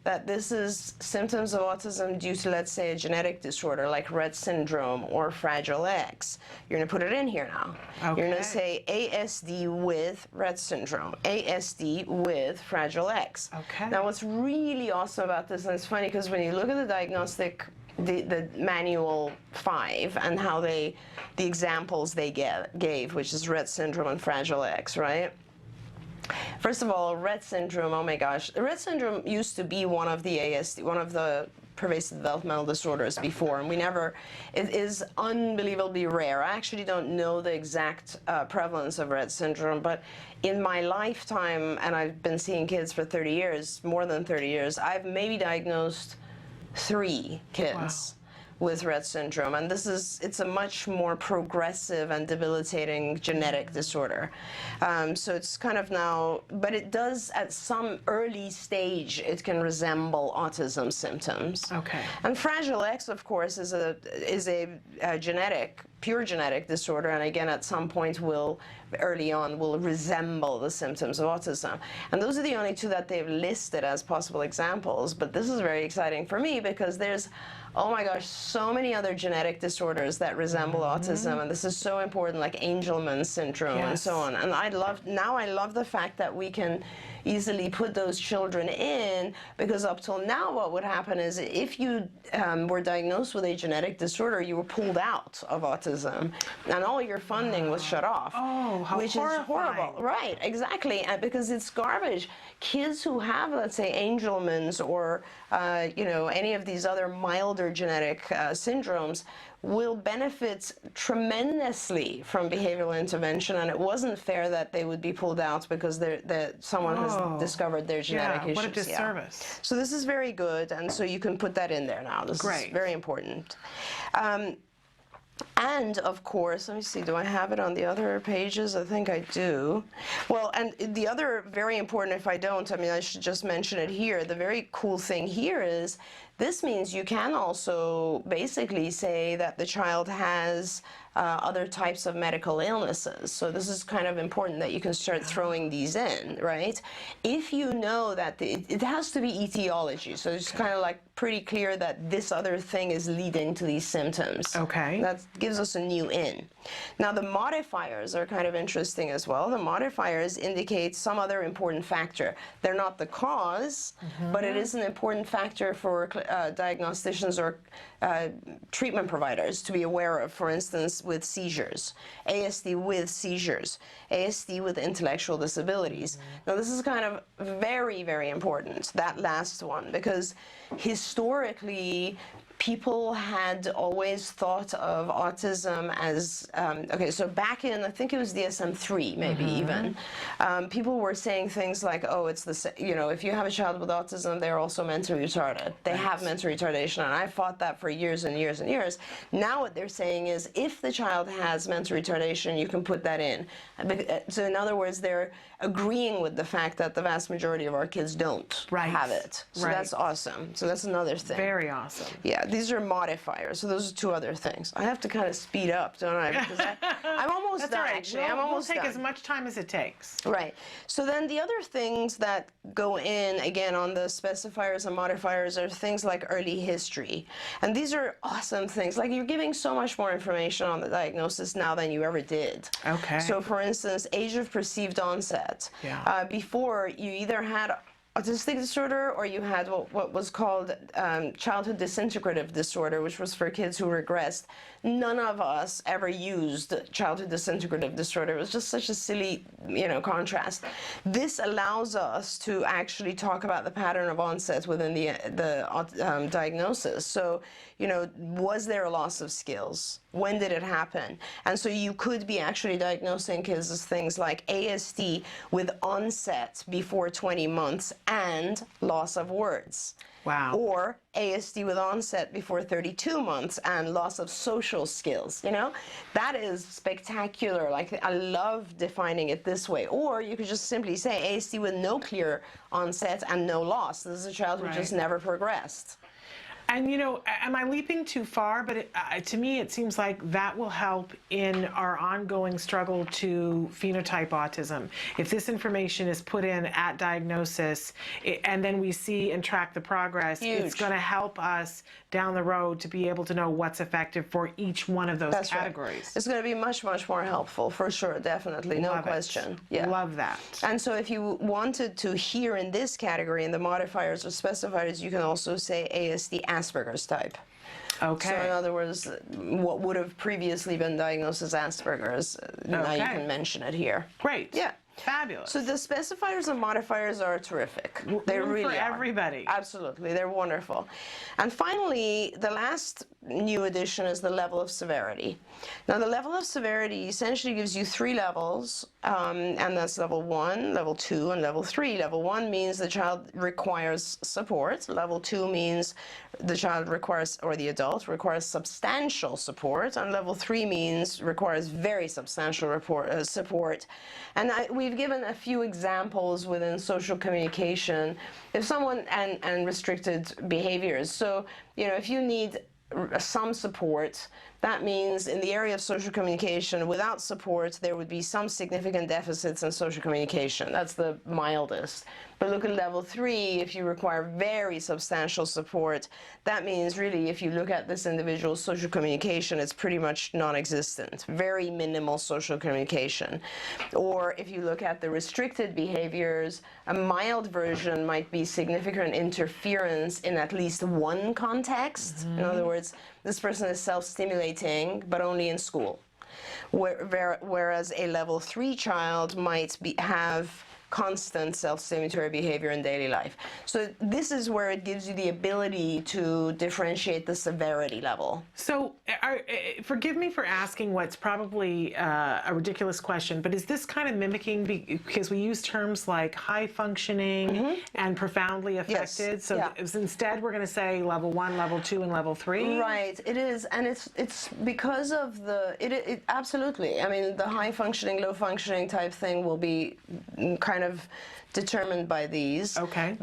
that this is symptoms of autism due to, let's say, a genetic disorder like Rett syndrome or Fragile X, you're going to put it in here now. You're going to say ASD with Rett syndrome, ASD with Fragile X. Now, what's really awesome about this, and it's funny because when you look at the diagnostic the manual 5 and how the examples they gave, which is Rett syndrome and Fragile X, right? First of all, Rett syndrome, oh my gosh. Rett syndrome used to be one of the pervasive developmental disorders before, and it is unbelievably rare. I actually don't know the exact prevalence of Rett syndrome, but in my lifetime, and I've been seeing kids for 30 years, more than 30 years, I've maybe diagnosed 3 kids. Wow. With Rett syndrome, and it's a much more progressive and debilitating genetic disorder. So it's kind of now, but it does at some early stage, it can resemble autism symptoms. Okay. And Fragile X, of course, is a pure genetic disorder, and again, at some point early on will resemble the symptoms of autism. And those are the only 2 that they've listed as possible examples, but this is very exciting for me because there's, oh my gosh, so many other genetic disorders that resemble autism, and this is so important, like Angelman syndrome and so on. And I love the fact that we can easily put those children in, because up till now what would happen is if you were diagnosed with a genetic disorder, you were pulled out of autism and all your funding was shut off. Oh, how which horrifying. Is horrible. Right, exactly, because it's garbage. Kids who have, let's say, Angelman's or any of these other milder genetic syndromes will benefit tremendously from behavioral intervention, and it wasn't fair that they would be pulled out because someone has discovered their genetic issues. What a disservice. Yeah. So this is very good, and so you can put that in there now. This is very important. And of course, let me see, do I have it on the other pages? I think I do. Well, and the other very important, if I don't, I mean, I should just mention it here. The very cool thing here is this means you can also basically say that the child has other types of medical illnesses. So this is kind of important that you can start throwing these in, right? If you know that it has to be etiology, so it's kind of like pretty clear that this other thing is leading to these symptoms. Okay. That gives us a new in. Now the modifiers are kind of interesting as well. The modifiers indicate some other important factor. They're not the cause, but it is an important factor for diagnosticians or treatment providers to be aware of, for instance, with seizures, ASD with seizures, ASD with intellectual disabilities. Now this is kind of very, very important, that last one, because historically people had always thought of autism as, okay, so back in, I think it was DSM-3, maybe even, people were saying things like, oh, it's if you have a child with autism, they're also mentally retarded. They have mental retardation, and I fought that for years and years and years. Now what they're saying is, if the child has mental retardation, you can put that in. So in other words, they're agreeing with the fact that the vast majority of our kids don't have it. So that's awesome. So that's another thing. Very awesome. Yeah, these are modifiers. So those are 2 other things. I have to kind of speed up, don't I? Because I'm almost That's done, all right. actually. I'm almost we'll take done. as much time as it takes. Right. So then the other things that go in, again, on the specifiers and modifiers are things like early history. And these are awesome things. Like, you're giving so much more information on the diagnosis now than you ever did. Okay. So, for instance, age of perceived onset. Yeah. Before, you either had autistic disorder or you had what was called childhood disintegrative disorder, which was for kids who regressed. None of us ever used childhood disintegrative disorder. It was just such a silly, contrast. This allows us to actually talk about the pattern of onset within the diagnosis. So, was there a loss of skills? When did it happen? And so you could be actually diagnosing kids as things like ASD with onset before 20 months and loss of words. Wow. Or ASD with onset before 32 months and loss of social skills, That is spectacular. Like, I love defining it this way. Or you could just simply say ASD with no clear onset and no loss. This is a child who just never progressed. And, am I leaping too far? But to me, it seems like that will help in our ongoing struggle to phenotype autism. If this information is put in at diagnosis, and then we see and track the progress, it's going to help us down the road to be able to know what's effective for each one of those categories. Right. It's going to be much, much more helpful, for sure, definitely, no question. Yeah. Love that. And so if you wanted to hear in this category, in the modifiers or specifiers, you can also say ASD Asperger's type. Okay. So in other words, what would have previously been diagnosed as Asperger's, now you can mention it here. Great. Yeah. Fabulous. So the specifiers and modifiers are terrific. They Room really for are. everybody. Absolutely, they're wonderful. And finally, the last new addition is the level of severity. Now, the level of severity essentially gives you 3 levels, and that's level 1, level 2, and level 3. Level 1 means the child requires support. Level 2 means the child requires, or the adult requires substantial support, and level 3 means requires very substantial support. And we've given a few examples within social communication, if someone, and restricted behaviors. So, if you need some support, that means in the area of social communication, without support, there would be some significant deficits in social communication. That's the mildest. But look at level 3, if you require very substantial support, that means really if you look at this individual's social communication, it's pretty much non-existent, very minimal social communication. Or if you look at the restricted behaviors, a mild version might be significant interference in at least one context. In other words, this person is self-stimulating, but only in school. Whereas a level 3 child might have constant self-stimulatory behavior in daily life. So this is where it gives you the ability to differentiate the severity level. So forgive me for asking what's probably a ridiculous question, but is this kind of mimicking, because we use terms like high functioning and profoundly affected? Yes. So instead we're going to say level 1, level 2, and level 3? Right, it is, and it's because of it absolutely. I mean, the high functioning, low functioning type thing will be kind of determined by these. Okay.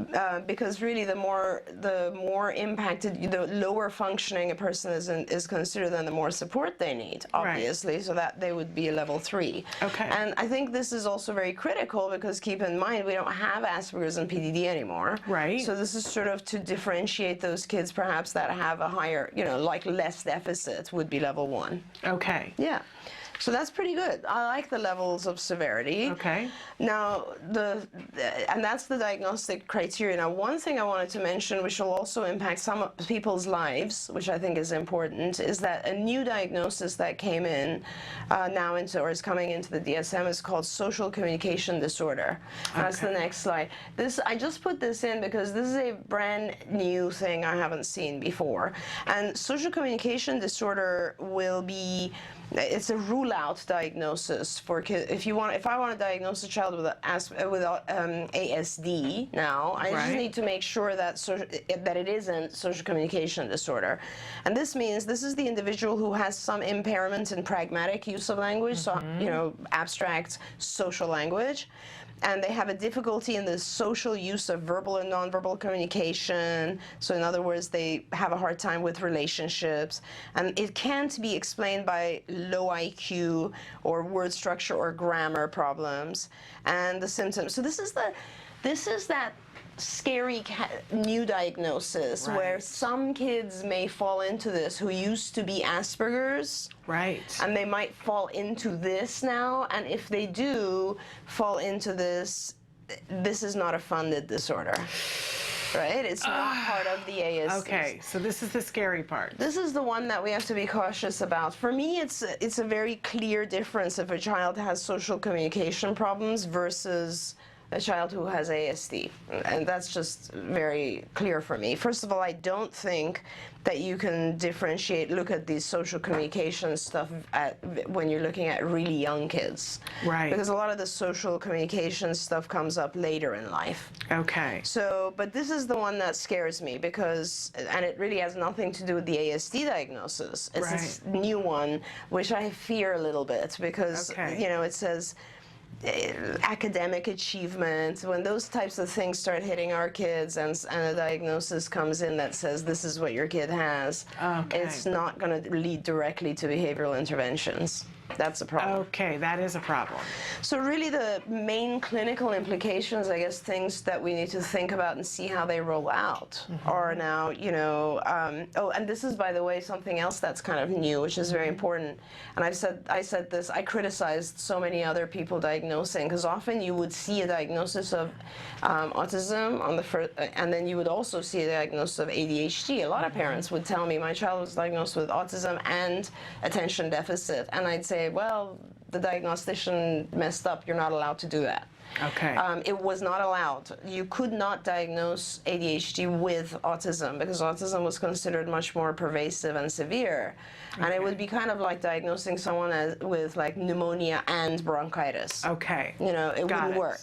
Because really, the more impacted, the lower functioning a person is considered, then the more support they need, obviously. Right. So that they would be a level 3. Okay. And I think this is also very critical because keep in mind we don't have Asperger's and PDD anymore. Right. So this is sort of to differentiate those kids perhaps that have a higher, like less deficit would be level 1. Okay. Yeah. So that's pretty good. I like the levels of severity. Okay. Now, and that's the diagnostic criteria. Now, one thing I wanted to mention, which will also impact some people's lives, which I think is important, is that a new diagnosis that came in now or is coming into the DSM is called social communication disorder. Okay. That's the next slide. I just put this in because this is a brand new thing I haven't seen before. And social communication disorder it's a rule-out diagnosis for kids. If I want to diagnose a child with ASD now, I just need to make sure that it isn't social communication disorder. And this means this is the individual who has some impairment in pragmatic use of language, so abstract social language. And they have a difficulty in the social use of verbal and nonverbal communication. So in other words, they have a hard time with relationships. And it can't be explained by low IQ or word structure or grammar problems. And the symptoms. So this is that scary new diagnosis where some kids may fall into this who used to be Asperger's. Right. And they might fall into this now. And if they do fall into this is not a funded disorder. Right? It's not part of the ASD. Okay, so this is the scary part. This is the one that we have to be cautious about. For me, it's a very clear difference if a child has social communication problems versus a child who has ASD. And that's just very clear for me. First of all, I don't think that you can look at these social communication stuff when you're looking at really young kids. Right. Because a lot of the social communication stuff comes up later in life. Okay. So, but this is the one that scares me and it really has nothing to do with the ASD diagnosis. It's this new one, which I fear a little bit because, it says, academic achievement, when those types of things start hitting our kids and a diagnosis comes in that says this is what your kid has, it's not going to lead directly to behavioral interventions. That's a problem. Okay, that is a problem. So really the main clinical implications, I guess, things that we need to think about and see how they roll out are now, and this is, by the way, something else that's kind of new, which is very important. And I said this, I criticized so many other people diagnosing, because often you would see a diagnosis of autism on the first, and then you would also see a diagnosis of ADHD. A lot of parents would tell me, my child was diagnosed with autism and attention deficit, and I'd say, say, well, the diagnostician messed up, you're not allowed to do that. Okay. It was not allowed. You could not diagnose ADHD with autism because autism was considered much more pervasive and severe. And it would be kind of like diagnosing someone with like pneumonia and bronchitis. Okay. You know, it Got wouldn't it. work.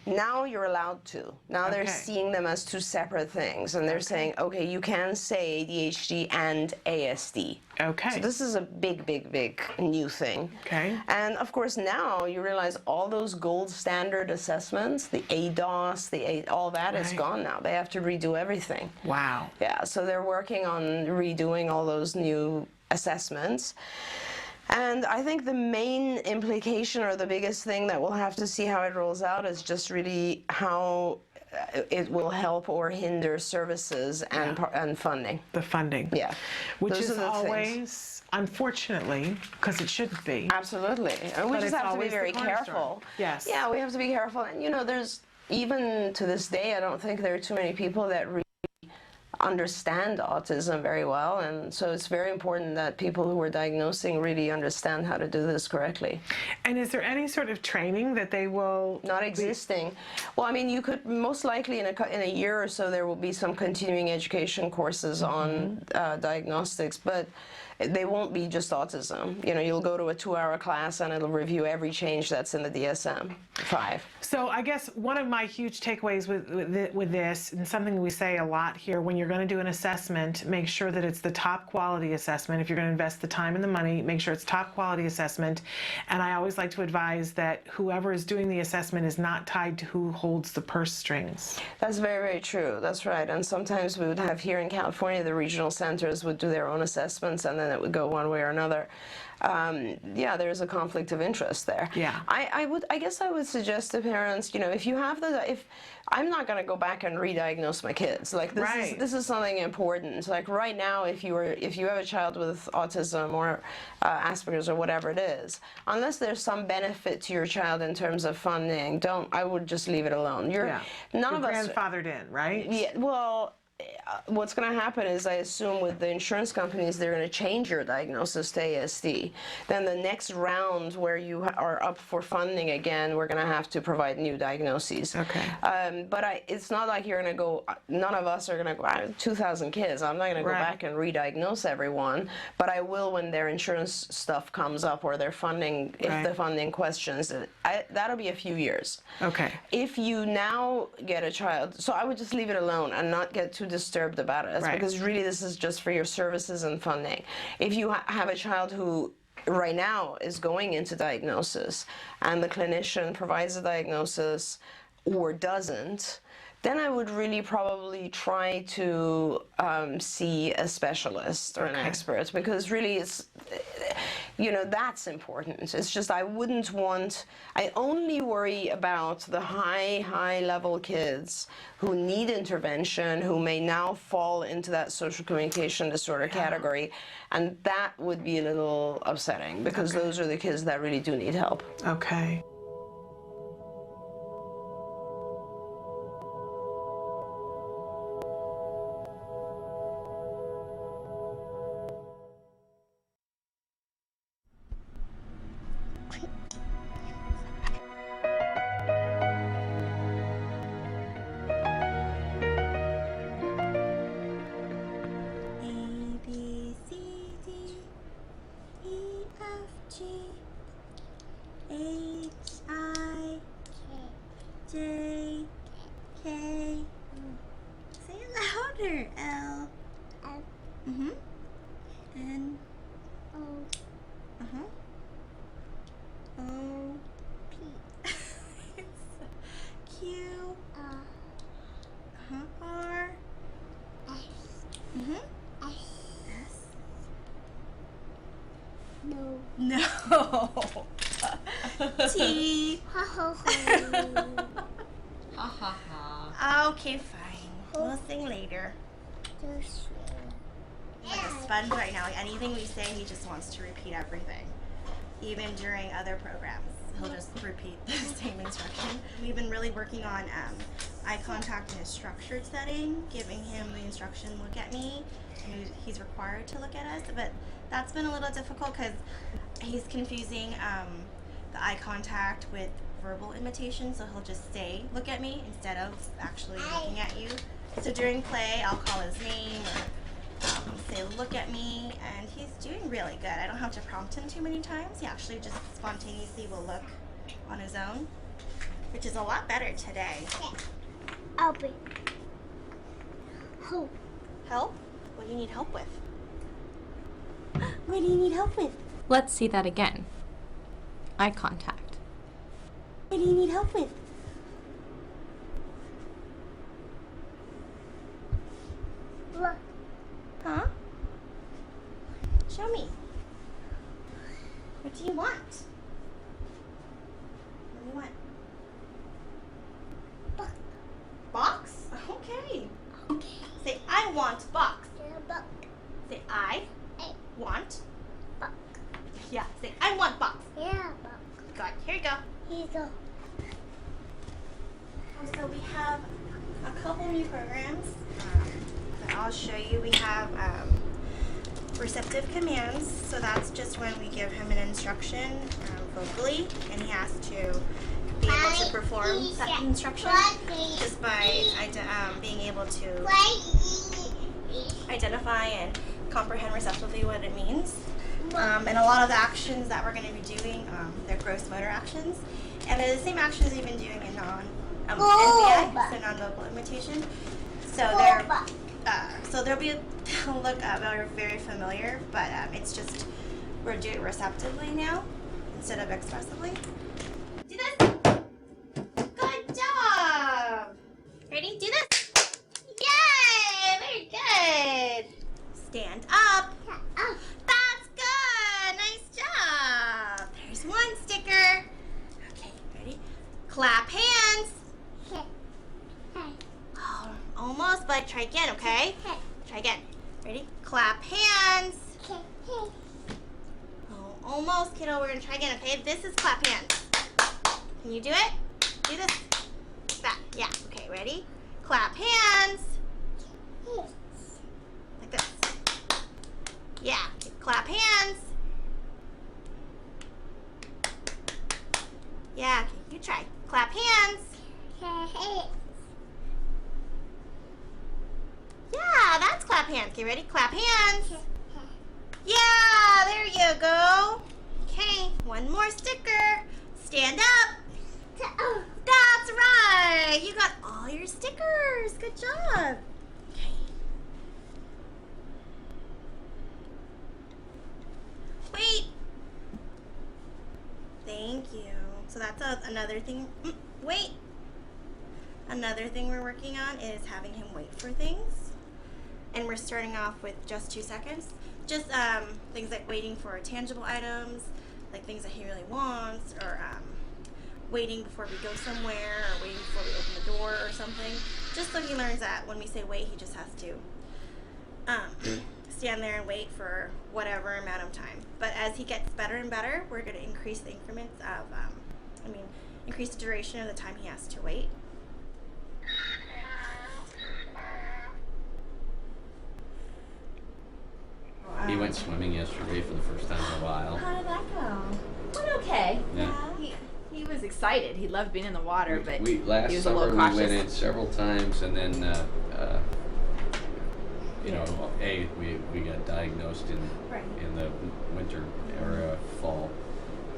Now you're allowed to. Now they're Okay. seeing them as two separate things, and they're saying, okay, you can say ADHD and ASD. Okay. So this is a big, big, big new thing. Okay. And of course now you realize all those gold standard assessments, the ADOS, all that is Right. gone now. They have to redo everything. Wow. Yeah, so they're working on redoing all those new assessments. And I think the main implication or the biggest thing that we'll have to see how it rolls out is just really how it will help or hinder services and funding. The funding. Yeah. Which Those is are the things. always, unfortunately, because it shouldn't be. Absolutely. And we But just it's have to be always the very cornerstone. careful. Yes. Yeah, we have to be careful. And you know, there's, even to this day, I don't think there are too many people that really understand autism very well, and so it's very important that people who are diagnosing really understand how to do this correctly. And is there any sort of training that they will? Not existing. Well, I mean, you could most likely in a year or so there will be some continuing education courses on diagnostics, but they won't be just autism. You know, you'll go to a 2-hour class and it'll review every change that's in the DSM-5. So I guess one of my huge takeaways with this, and something we say a lot here, when you're going to do an assessment, make sure that it's the top quality assessment. If you're going to invest the time and the money, make sure it's top quality assessment. And I always like to advise that whoever is doing the assessment is not tied to who holds the purse strings. That's very, very true. That's right. And sometimes we would have here in California, the regional centers would do their own assessments, and then it would go one way or another. Yeah, there's a conflict of interest there. Yeah. I guess I would suggest to parents, you know, if you have I'm not going to go back and re-diagnose my kids. Like this is something important. Like right now, if you have a child with autism or Asperger's or whatever it is, unless there's some benefit to your child in terms of funding, I would just leave it alone. None of us grandfathered in, right? Yeah. Well, what's going to happen is, I assume, with the insurance companies, they're going to change your diagnosis to ASD. Then the next round where you are up for funding again, we're going to have to provide new diagnoses. Okay. But it's not like you're going to go, none of us are going to go, I have 2,000 kids, I'm not going to go back and re-diagnose everyone, but I will when their insurance stuff comes up or their funding, if the funding questions, that'll be a few years. Okay. If you now get a child, so I would just leave it alone and not get too disturbed about it, because really this is just for your services and funding. If you have a child who right now is going into diagnosis and the clinician provides a diagnosis or doesn't, then I would really probably try to see a specialist or an expert, because really it's, you know, that's important. It's just I only worry about the high level kids who need intervention, who may now fall into that social communication disorder category, and that would be a little upsetting, because those are the kids that really do need help. Okay. K. Say it louder. L. Mhm. N. O. O. P. Q. R. S. S. No. T. Okay, fine. We'll sing later. Like a sponge right now. Like anything we say, he just wants to repeat everything. even during other programs. He'll just repeat the same instruction. We've been really working on eye contact in a structured setting, giving him the instruction, look at me, and he's required to look at us, but that's been a little difficult because he's confusing the eye contact with verbal imitation, so he'll just say, look at me, instead of actually looking at you. So during play, I'll call his name or say, look at me, and he's doing really good. I don't have to prompt him too many times. He actually just spontaneously will look on his own, which is a lot better today. Open. Help. Help? What do you need help with? What do you need help with? Let's see that again. Eye contact. What do you need help with? Look. Huh? Show me. What do you want? What do you want? Book. Box? Okay. Okay. Say, I want box. Book. Say, I Hey. want. Book. Yeah, say, I want box. Yeah, book. Good. Here you go. Here you go. So we have a couple new programs that I'll show you. We have receptive commands. So that's just when we give him an instruction vocally, and he has to be able to perform that instruction just by being able to identify and comprehend receptively what it means. And a lot of the actions that we're going to be doing, they're gross motor actions, and they're the same actions you've been doing in NPI, so non-vocal imitation. So they'll be look very familiar, but it's just we're doing it receptively now instead of expressively. Do this. Good job. Ready? Do this. Yay! Very good. Stand up. That's good. Nice job. There's one sticker. Okay, ready? Clap hands. Oh, almost, but try again, okay? Try again. Ready? Clap hands. Oh, almost, kiddo. We're gonna try again, okay? This is clap hands. Can you do it? Do this. That. Yeah. Okay. Ready? Clap hands. Like this. Yeah. Clap hands. Yeah. Okay. You try. Clap hands. Yeah. That's clap hands. Okay. Ready? Clap hands. Yeah. There you go. Okay. One more sticker. Stand up. That's right. You got all your stickers. Good job. Okay. Wait. Thank you. So that's another thing. Wait. Another thing we're working on is having him wait for things. And we're starting off with just 2 seconds. Just things like waiting for tangible items, like things that he really wants, or waiting before we go somewhere, or waiting before we open the door or something. Just so he learns that when we say wait, he just has to stand there and wait for whatever amount of time. But as he gets better and better, we're going to increase the increments of, increase the duration of the time he has to wait. He went swimming yesterday for the first time in a while. How did that go? Went okay. Yeah. He was excited. He loved being in the water, but We last he was summer a little we cautious. went in several times, and then we got diagnosed in the winter or fall,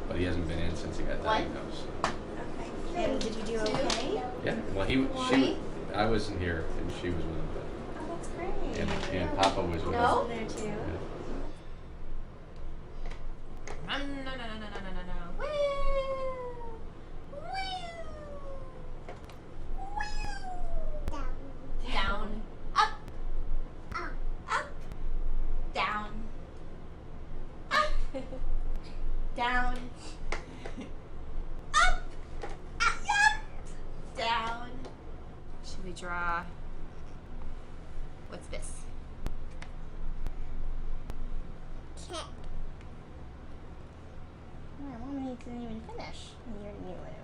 but he hasn't been in since he got diagnosed. Okay. And did you do okay? Yeah. Well, I wasn't here, and she was with him, Oh, that's great. and Papa was with No? him. There too. Yeah. Woo! Down. Up. Up. Down. Up. Down. Up. Down. Should we draw? What's this? didn't even finish. And you already knew what it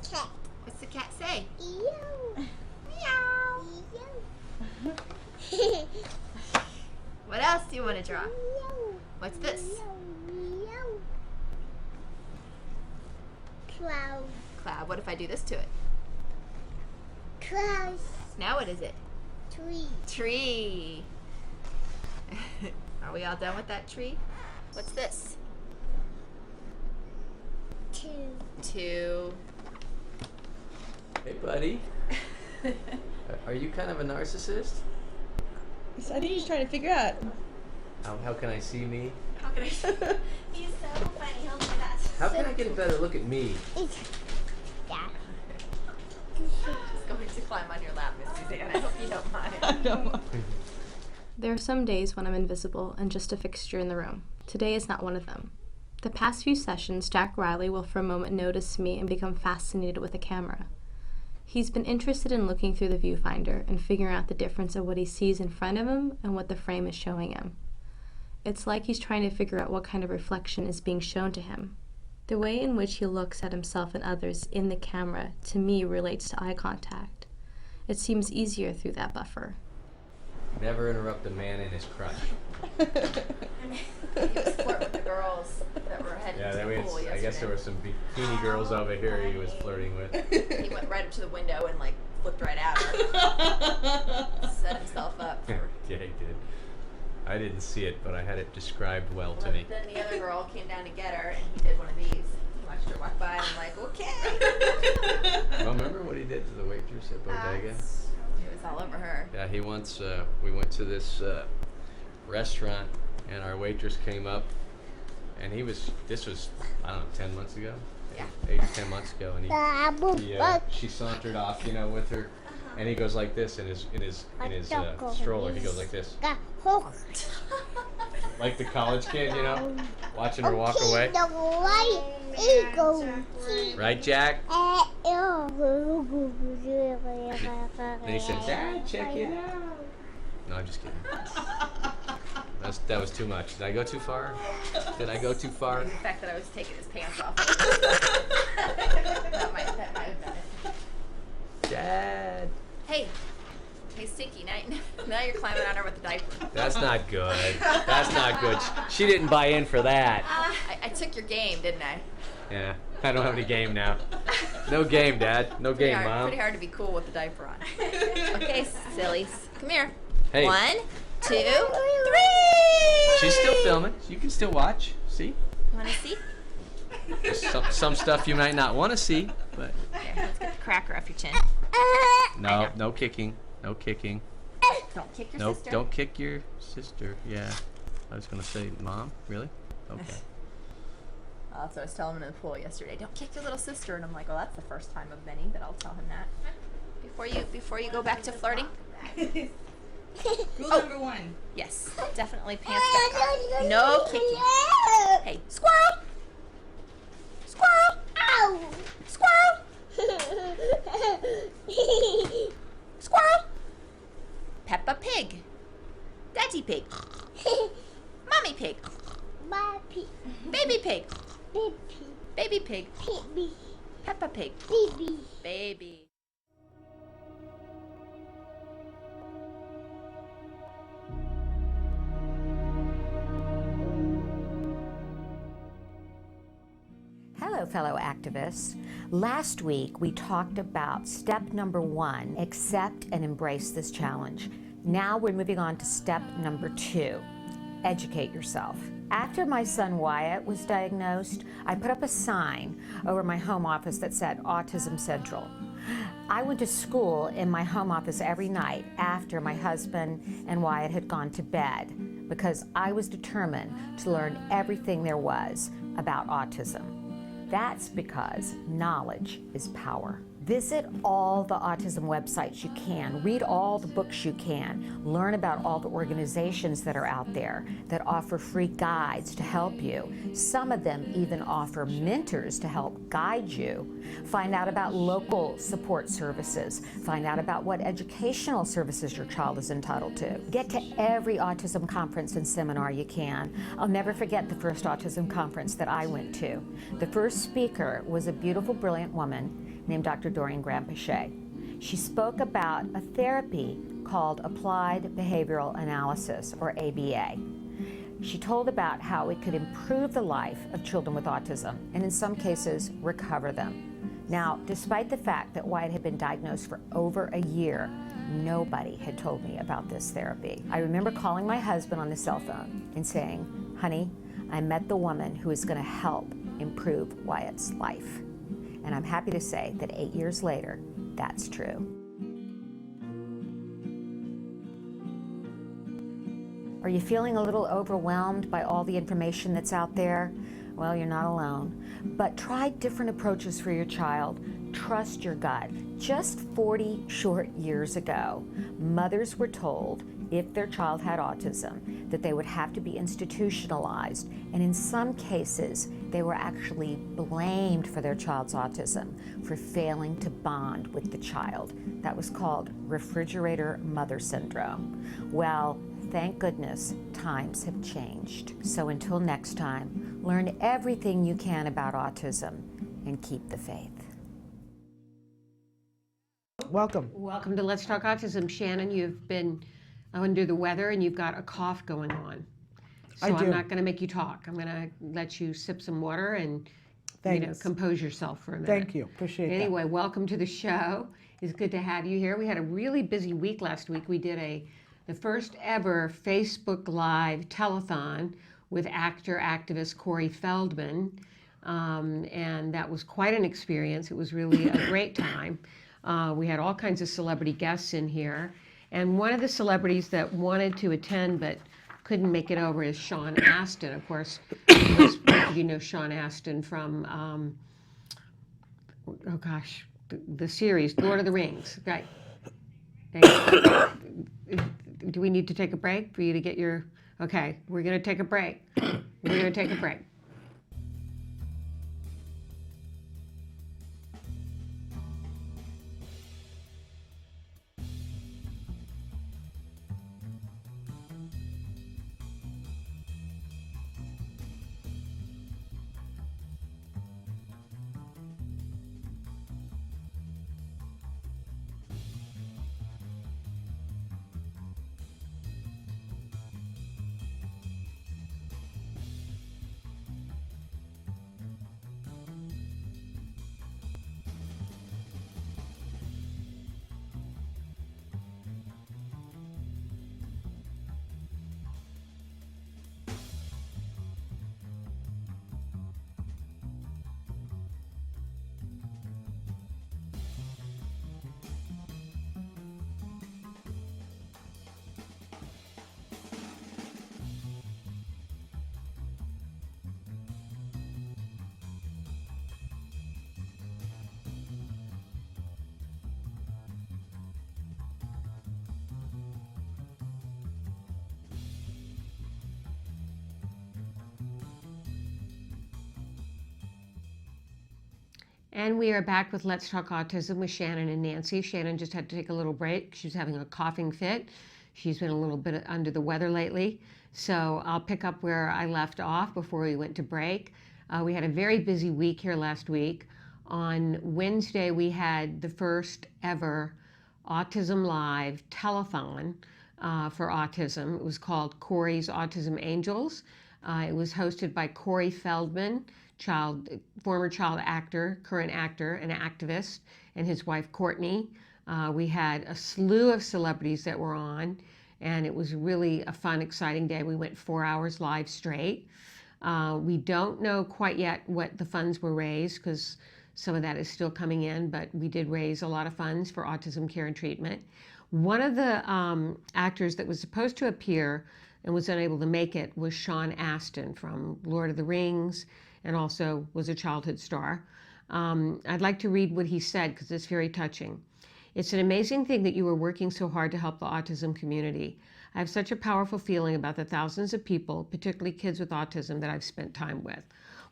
was. Cat. What's the cat say? Meow. Meow. Meow. What else do you want to draw? Meow. What's this? Meow. Cloud. Cloud. What if I do this to it? Clouds. Now what is it? Tree. Tree. Are we all done with that tree? What's this? Two. 2. Hey, buddy. Are you kind of a narcissist? I think he's trying to figure out. How can I see me? How can I? He's so funny. He'll do that. How can I get a better look at me? It's that. Just going to climb on your lap, Miss Suzanne. I hope you don't mind. There are some days when I'm invisible and just a fixture in the room. Today is not one of them. The past few sessions, Jack Riley will for a moment notice me and become fascinated with the camera. He's been interested in looking through the viewfinder and figuring out the difference of what he sees in front of him and what the frame is showing him. It's like he's trying to figure out what kind of reflection is being shown to him. The way in which he looks at himself and others in the camera, to me, relates to eye contact. It seems easier through that buffer. Never interrupt a man in his crush. He was flirting with the girls that were heading Yeah, to that the means pool yesterday. I guess there were some bikini girls over here he was flirting with. He went right up to the window and like looked right at her. Set himself up. Yeah, he did. I didn't see it, but I had it described well to me. Then the other girl came down to get her and he did one of these. He watched her walk by and I'm like, okay. Well, remember what he did to the waitress at Bodega? It was all over her. Yeah, he once, we went to this restaurant and our waitress came up and this was, I don't know, 10 months ago? Yeah. 8 or 10 months ago, and she sauntered off, with her, and he goes like this in his stroller. He goes like this, like the college kid, watching her walk away. Right, Jack? And he said, "Dad, check it out." No, I'm just kidding. That was too much. Did I go too far? Did I go too far? The fact that I was taking his pants off. that might have done it. Dad. Hey, Stinky, now you're climbing on her with a diaper. That's not good. That's not good. She didn't buy in for that. I took your game, didn't I? Yeah, I don't have any game now. No game, Dad. No game, Mom. Pretty hard to be cool with the diaper on. Okay, sillies. Come here. Hey. 1, 2, 3! She's still filming. You can still watch. See? You want to see? There's some stuff you might not want to see, but Here, let's get the cracker off your chin. no kicking. No kicking. Don't kick your Nope, sister. don't kick your sister. Yeah. I was going to say, Mom? Really? Okay. That's what I was telling him in the pool yesterday. Don't kick your little sister. And I'm like, well, that's the first time of many that I'll tell him that. Before you go back to flirting? Rule number 1. Yes, definitely pants back on. No kicking. Hey, squirrel! Squirrel! Ow! Squirrel! Squirrel! Peppa Pig. Daddy Pig. Mommy Pig. Baby. Baby Pig. Baby. Baby Pig. Baby. Peppa Pig. Baby. Baby. Hello, fellow activists. Last week, we talked about step number 1, accept and embrace this challenge. Now we're moving on to step number 2, educate yourself. After my son Wyatt was diagnosed, I put up a sign over my home office that said Autism Central. I went to school in my home office every night after my husband and Wyatt had gone to bed because I was determined to learn everything there was about autism. That's because knowledge is power. Visit all the autism websites you can, read all the books you can, learn about all the organizations that are out there that offer free guides to help you. Some of them even offer mentors to help guide you. Find out about local support services. Find out about what educational services your child is entitled to. Get to every autism conference and seminar you can. I'll never forget the first autism conference that I went to. The first speaker was a beautiful, brilliant woman named Dr. Doreen Graham-Pichet. She spoke about a therapy called Applied Behavioral Analysis, or ABA. She told about how it could improve the life of children with autism, and in some cases, recover them. Now, despite the fact that Wyatt had been diagnosed for over a year, nobody had told me about this therapy. I remember calling my husband on the cell phone and saying, honey, I met the woman who is going to help improve Wyatt's life. And I'm happy to say that 8 years later, that's true. Are you feeling a little overwhelmed by all the information that's out there? Well, you're not alone. But try different approaches for your child. Trust your gut. Just 40 short years ago, mothers were told if their child had autism that they would have to be institutionalized, and in some cases they were actually blamed for their child's autism for failing to bond with the child. That was called refrigerator mother syndrome. Well, thank goodness times have changed. So until next time, learn everything you can about autism and keep the faith. Welcome. Welcome to Let's Talk Autism. Shannon, you've been under the weather and you've got a cough going on. So I do. I'm not going to make you talk. I'm going to let you sip some water and compose yourself for a minute. Thank you. Appreciate Anyway, welcome to the show. It's good to have you here. We had a really busy week last week. We did the first ever Facebook Live telethon with activist Corey Feldman. And that was quite an experience. It was really a great time. We had all kinds of celebrity guests in here. And one of the celebrities that wanted to attend but couldn't make it over is Sean Astin. Of course, you know Sean Astin from, the series, Lord of the Rings. Right. Do we need to take a break for you to get your... Okay, we're going to take a break. We're going to take a break. And we are back with Let's Talk Autism with Shannon and Nancy. Shannon just had to take a little break. She's having a coughing fit. She's been a little bit under the weather lately. So I'll pick up where I left off before we went to break. We had a very busy week here last week. On Wednesday, we had the first ever Autism Live telethon for autism. It was called Corey's Autism Angels. It was hosted by Corey Feldman, former child actor, current actor, and activist, and his wife Courtney. We had a slew of celebrities that were on, and it was really a fun, exciting day. We went 4 hours live straight. We don't know quite yet what the funds were raised because some of that is still coming in, but we did raise a lot of funds for autism care and treatment. One of the actors that was supposed to appear and was unable to make it was Sean Astin from Lord of the Rings, and also was a childhood star. I'd like to read what he said because it's very touching. It's an amazing thing that you are working so hard to help the autism community. I have such a powerful feeling about the thousands of people, particularly kids with autism, that I've spent time with.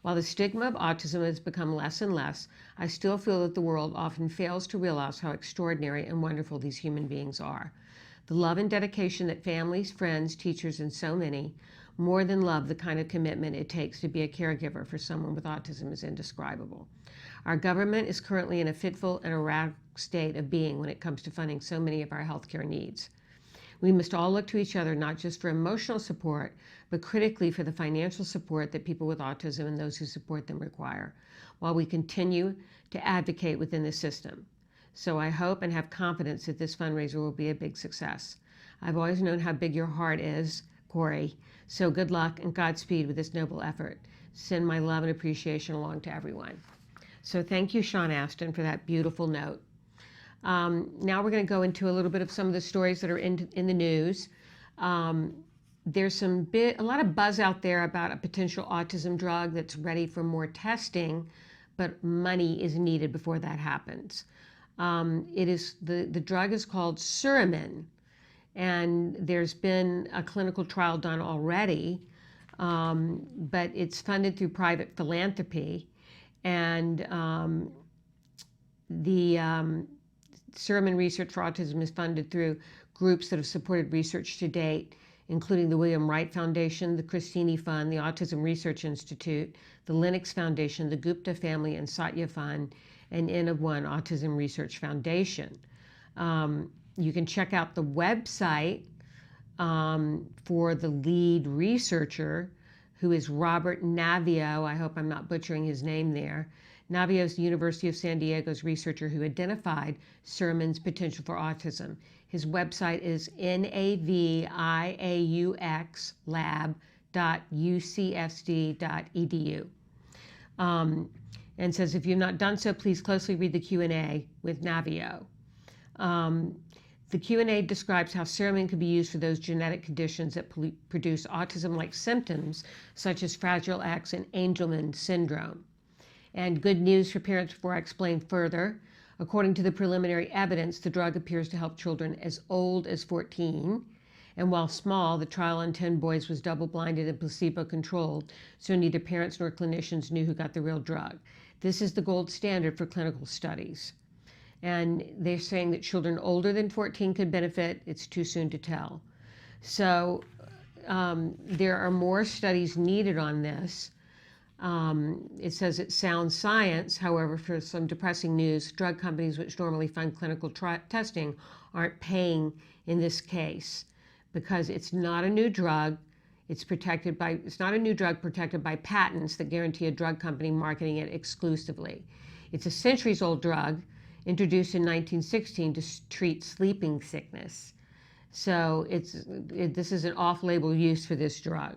While the stigma of autism has become less and less, I still feel that the world often fails to realize how extraordinary and wonderful these human beings are. The love and dedication that families, friends, teachers, and so many, more than love, the kind of commitment it takes to be a caregiver for someone with autism is indescribable. Our government is currently in a fitful and erratic state of being when it comes to funding so many of our healthcare needs. We must all look to each other not just for emotional support, but critically for the financial support that people with autism and those who support them require, while we continue to advocate within the system. So I hope and have confidence that this fundraiser will be a big success. I've always known how big your heart is, Corey, so good luck and Godspeed with this noble effort. Send my love and appreciation along to everyone. So thank you, Sean Astin, for that beautiful note. Now we're going to go into a little bit of some of the stories that are in the news. There's a lot of buzz out there about a potential autism drug that's ready for more testing, but money is needed before that happens. The drug is called Suramin, and there's been a clinical trial done already, but it's funded through private philanthropy, and the Suramin Research for Autism is funded through groups that have supported research to date, including the William Wright Foundation, the Christini Fund, the Autism Research Institute, the Linux Foundation, the Gupta Family and Satya Fund, and N of One Autism Research Foundation. You can check out the website for the lead researcher, who is Robert Navio. I hope I'm not butchering his name there. Navio is the University of San Diego's researcher who identified Suramin's potential for autism. His website is naviauxlab.ucsd.edu. And says, if you've not done so, please closely read the Q&A with Navio. The Q&A describes how Suramin could be used for those genetic conditions that produce autism-like symptoms, such as Fragile X and Angelman syndrome. And good news for parents before I explain further. According to the preliminary evidence, the drug appears to help children as old as 14. And while small, the trial on 10 boys was double-blinded and placebo-controlled, so neither parents nor clinicians knew who got the real drug. This is the gold standard for clinical studies. And they're saying that children older than 14 could benefit. It's too soon to tell. So there are more studies needed on this. It says it's sound science. However, for some depressing news, drug companies which normally fund clinical testing aren't paying in this case because it's not a new drug. It's not a new drug protected by patents that guarantee a drug company marketing it exclusively. It's a centuries-old drug introduced in 1916 to treat sleeping sickness. So this is an off-label use for this drug.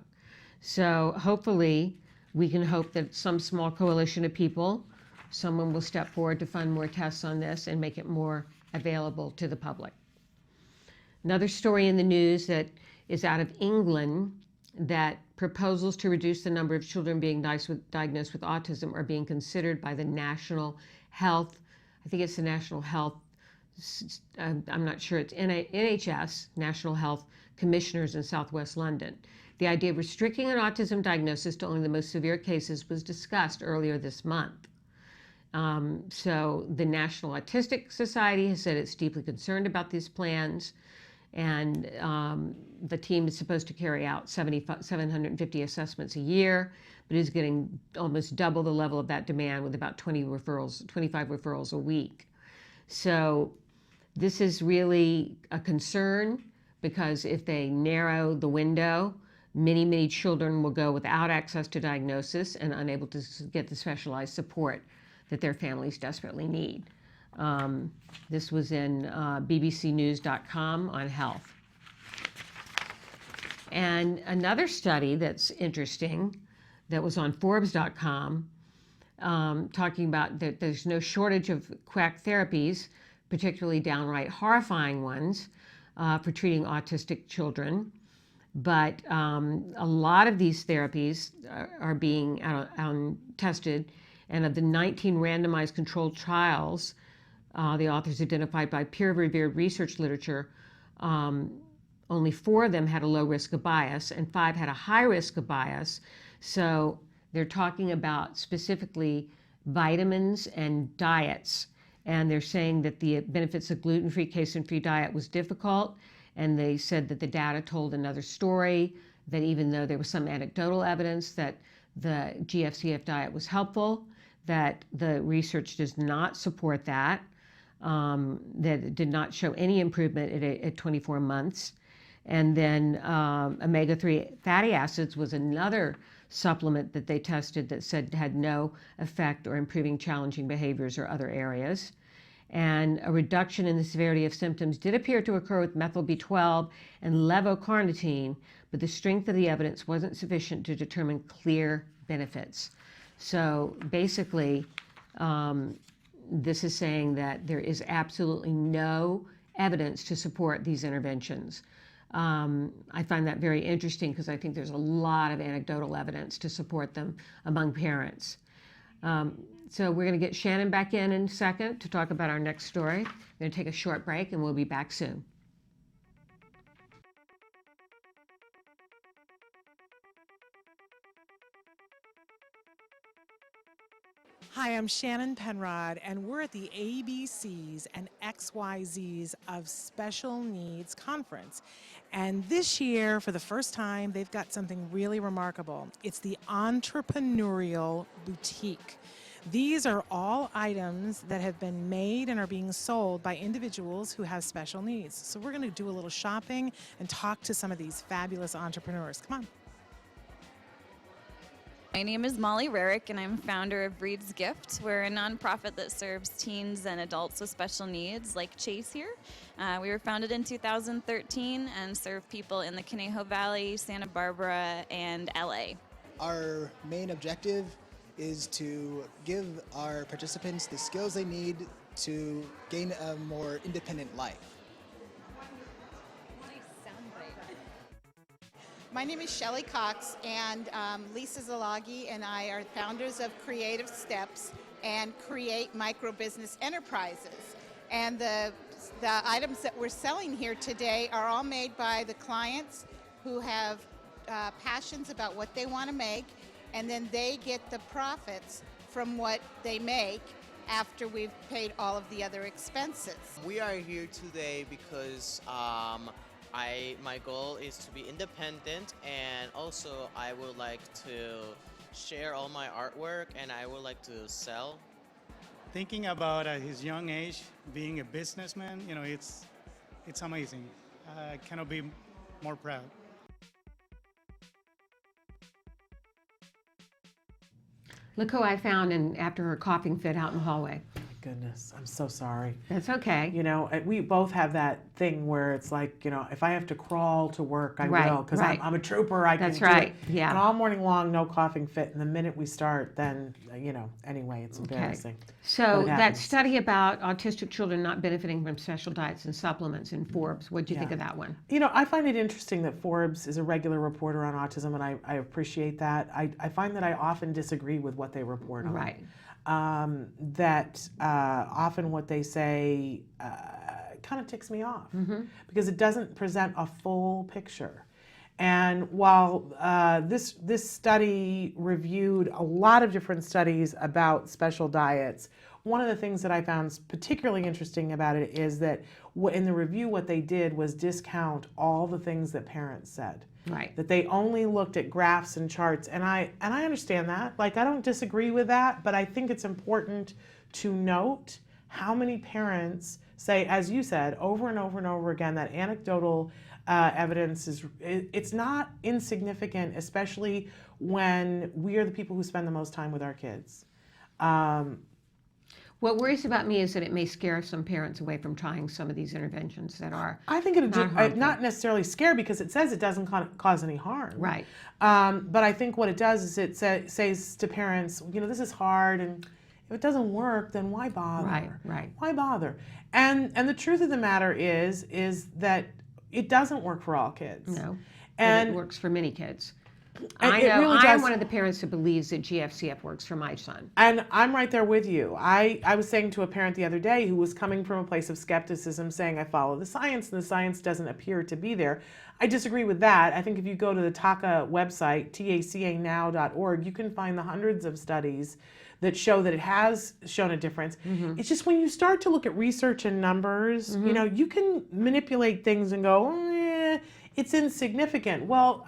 So hopefully we can hope that some small coalition of people, someone will step forward to fund more tests on this and make it more available to the public. Another story in the news that is out of England, that proposals to reduce the number of children being diagnosed with autism are being considered by the National Health, I think it's the National Health, I'm not sure, it's NHS, National Health Commissioners in Southwest London. The idea of restricting an autism diagnosis to only the most severe cases was discussed earlier this month. So the National Autistic Society has said it's deeply concerned about these plans, and the team is supposed to carry out 750 assessments a year, but is getting almost double the level of that demand with about 25 referrals a week. So this is really a concern, because if they narrow the window, many, many children will go without access to diagnosis and unable to get the specialized support that their families desperately need. This was in bbcnews.com on health. And another study that's interesting that was on Forbes.com, talking about that there's no shortage of quack therapies, particularly downright horrifying ones, for treating autistic children. But a lot of these therapies are being tested And of the 19 randomized controlled trials, the authors identified by peer-reviewed research literature, only 4 of them had a low risk of bias and 5 had a high risk of bias. So they're talking about specifically vitamins and diets. And they're saying that the benefits of gluten-free, casein-free diet was difficult. And they said that the data told another story, that even though there was some anecdotal evidence that the GFCF diet was helpful, that the research does not support that, that it did not show any improvement at 24 months. And then omega-3 fatty acids was another supplement that they tested that said had no effect or improving challenging behaviors or other areas. And a reduction in the severity of symptoms did appear to occur with methyl B12 and levocarnitine, but the strength of the evidence wasn't sufficient to determine clear benefits. So basically, this is saying that there is absolutely no evidence to support these interventions. I find that very interesting because I think there's a lot of anecdotal evidence to support them among parents. So we're going to get Shannon back in a second to talk about our next story. We're going to take a short break and we'll be back soon. Hi, I'm Shannon Penrod, and we're at the ABCs and XYZs of Special Needs Conference. And this year, for the first time, they've got something really remarkable. It's the Entrepreneurial Boutique. These are all items that have been made and are being sold by individuals who have special needs. So we're going to do a little shopping and talk to some of these fabulous entrepreneurs. Come on. My name is Molly Rarick, and I'm founder of Breed's Gift. We're a nonprofit that serves teens and adults with special needs, like Chase here. We were founded in 2013 and serve people in the Conejo Valley, Santa Barbara, and LA. Our main objective is to give our participants the skills they need to gain a more independent life. My name is Shelley Cox, and Lisa Zalagi and I are founders of Creative Steps and Create Micro Business Enterprises. And the items that we're selling here today are all made by the clients who have passions about what they want to make, and then they get the profits from what they make after we've paid all of the other expenses. We are here today because my goal is to be independent, and also I would like to share all my artwork, and I would like to sell. Thinking about at his young age being a businessman, it's amazing. I cannot be more proud. Look who I found after her coughing fit out in the hallway. Goodness, I'm so sorry. That's okay. We both have that thing where it's like, if I have to crawl to work, I will, because I'm a trooper. I can do it. Yeah. And all morning long, no coughing fit. And the minute we start, then, anyway, it's embarrassing. So that study about autistic children not benefiting from special diets and supplements in Forbes, what do you think of that one? I find it interesting that Forbes is a regular reporter on autism, and I appreciate that. I find that I often disagree with what they report on. Right. That often what they say kind of ticks me off because it doesn't present a full picture. And while this study reviewed a lot of different studies about special diets, one of the things that I found particularly interesting about it is that in the review what they did was discount all the things that parents said. Right. That they only looked at graphs and charts, and I understand that. Like, I don't disagree with that, but I think it's important to note how many parents say, as you said, over and over and over again, that anecdotal evidence it's not insignificant, especially when we are the people who spend the most time with our kids. What worries about me is that it may scare some parents away from trying some of these interventions that are I think it not necessarily scare, because it says it doesn't cause any harm. Right. But I think what it does is it says to parents, this is hard, and if it doesn't work, then why bother? Right. Why bother? And the truth of the matter is that it doesn't work for all kids. No. And it works for many kids. I It know. really I'm does. one of the parents that believes that GFCF works for my son. And I'm right there with you. I was saying to a parent the other day who was coming from a place of skepticism, saying, I follow the science, and the science doesn't appear to be there. I disagree with that. I think if you go to the TACA website, tacanow.org, you can find the hundreds of studies that show that it has shown a difference. It's just when you start to look at research and numbers, you know, you can manipulate things and go, it's insignificant. Well,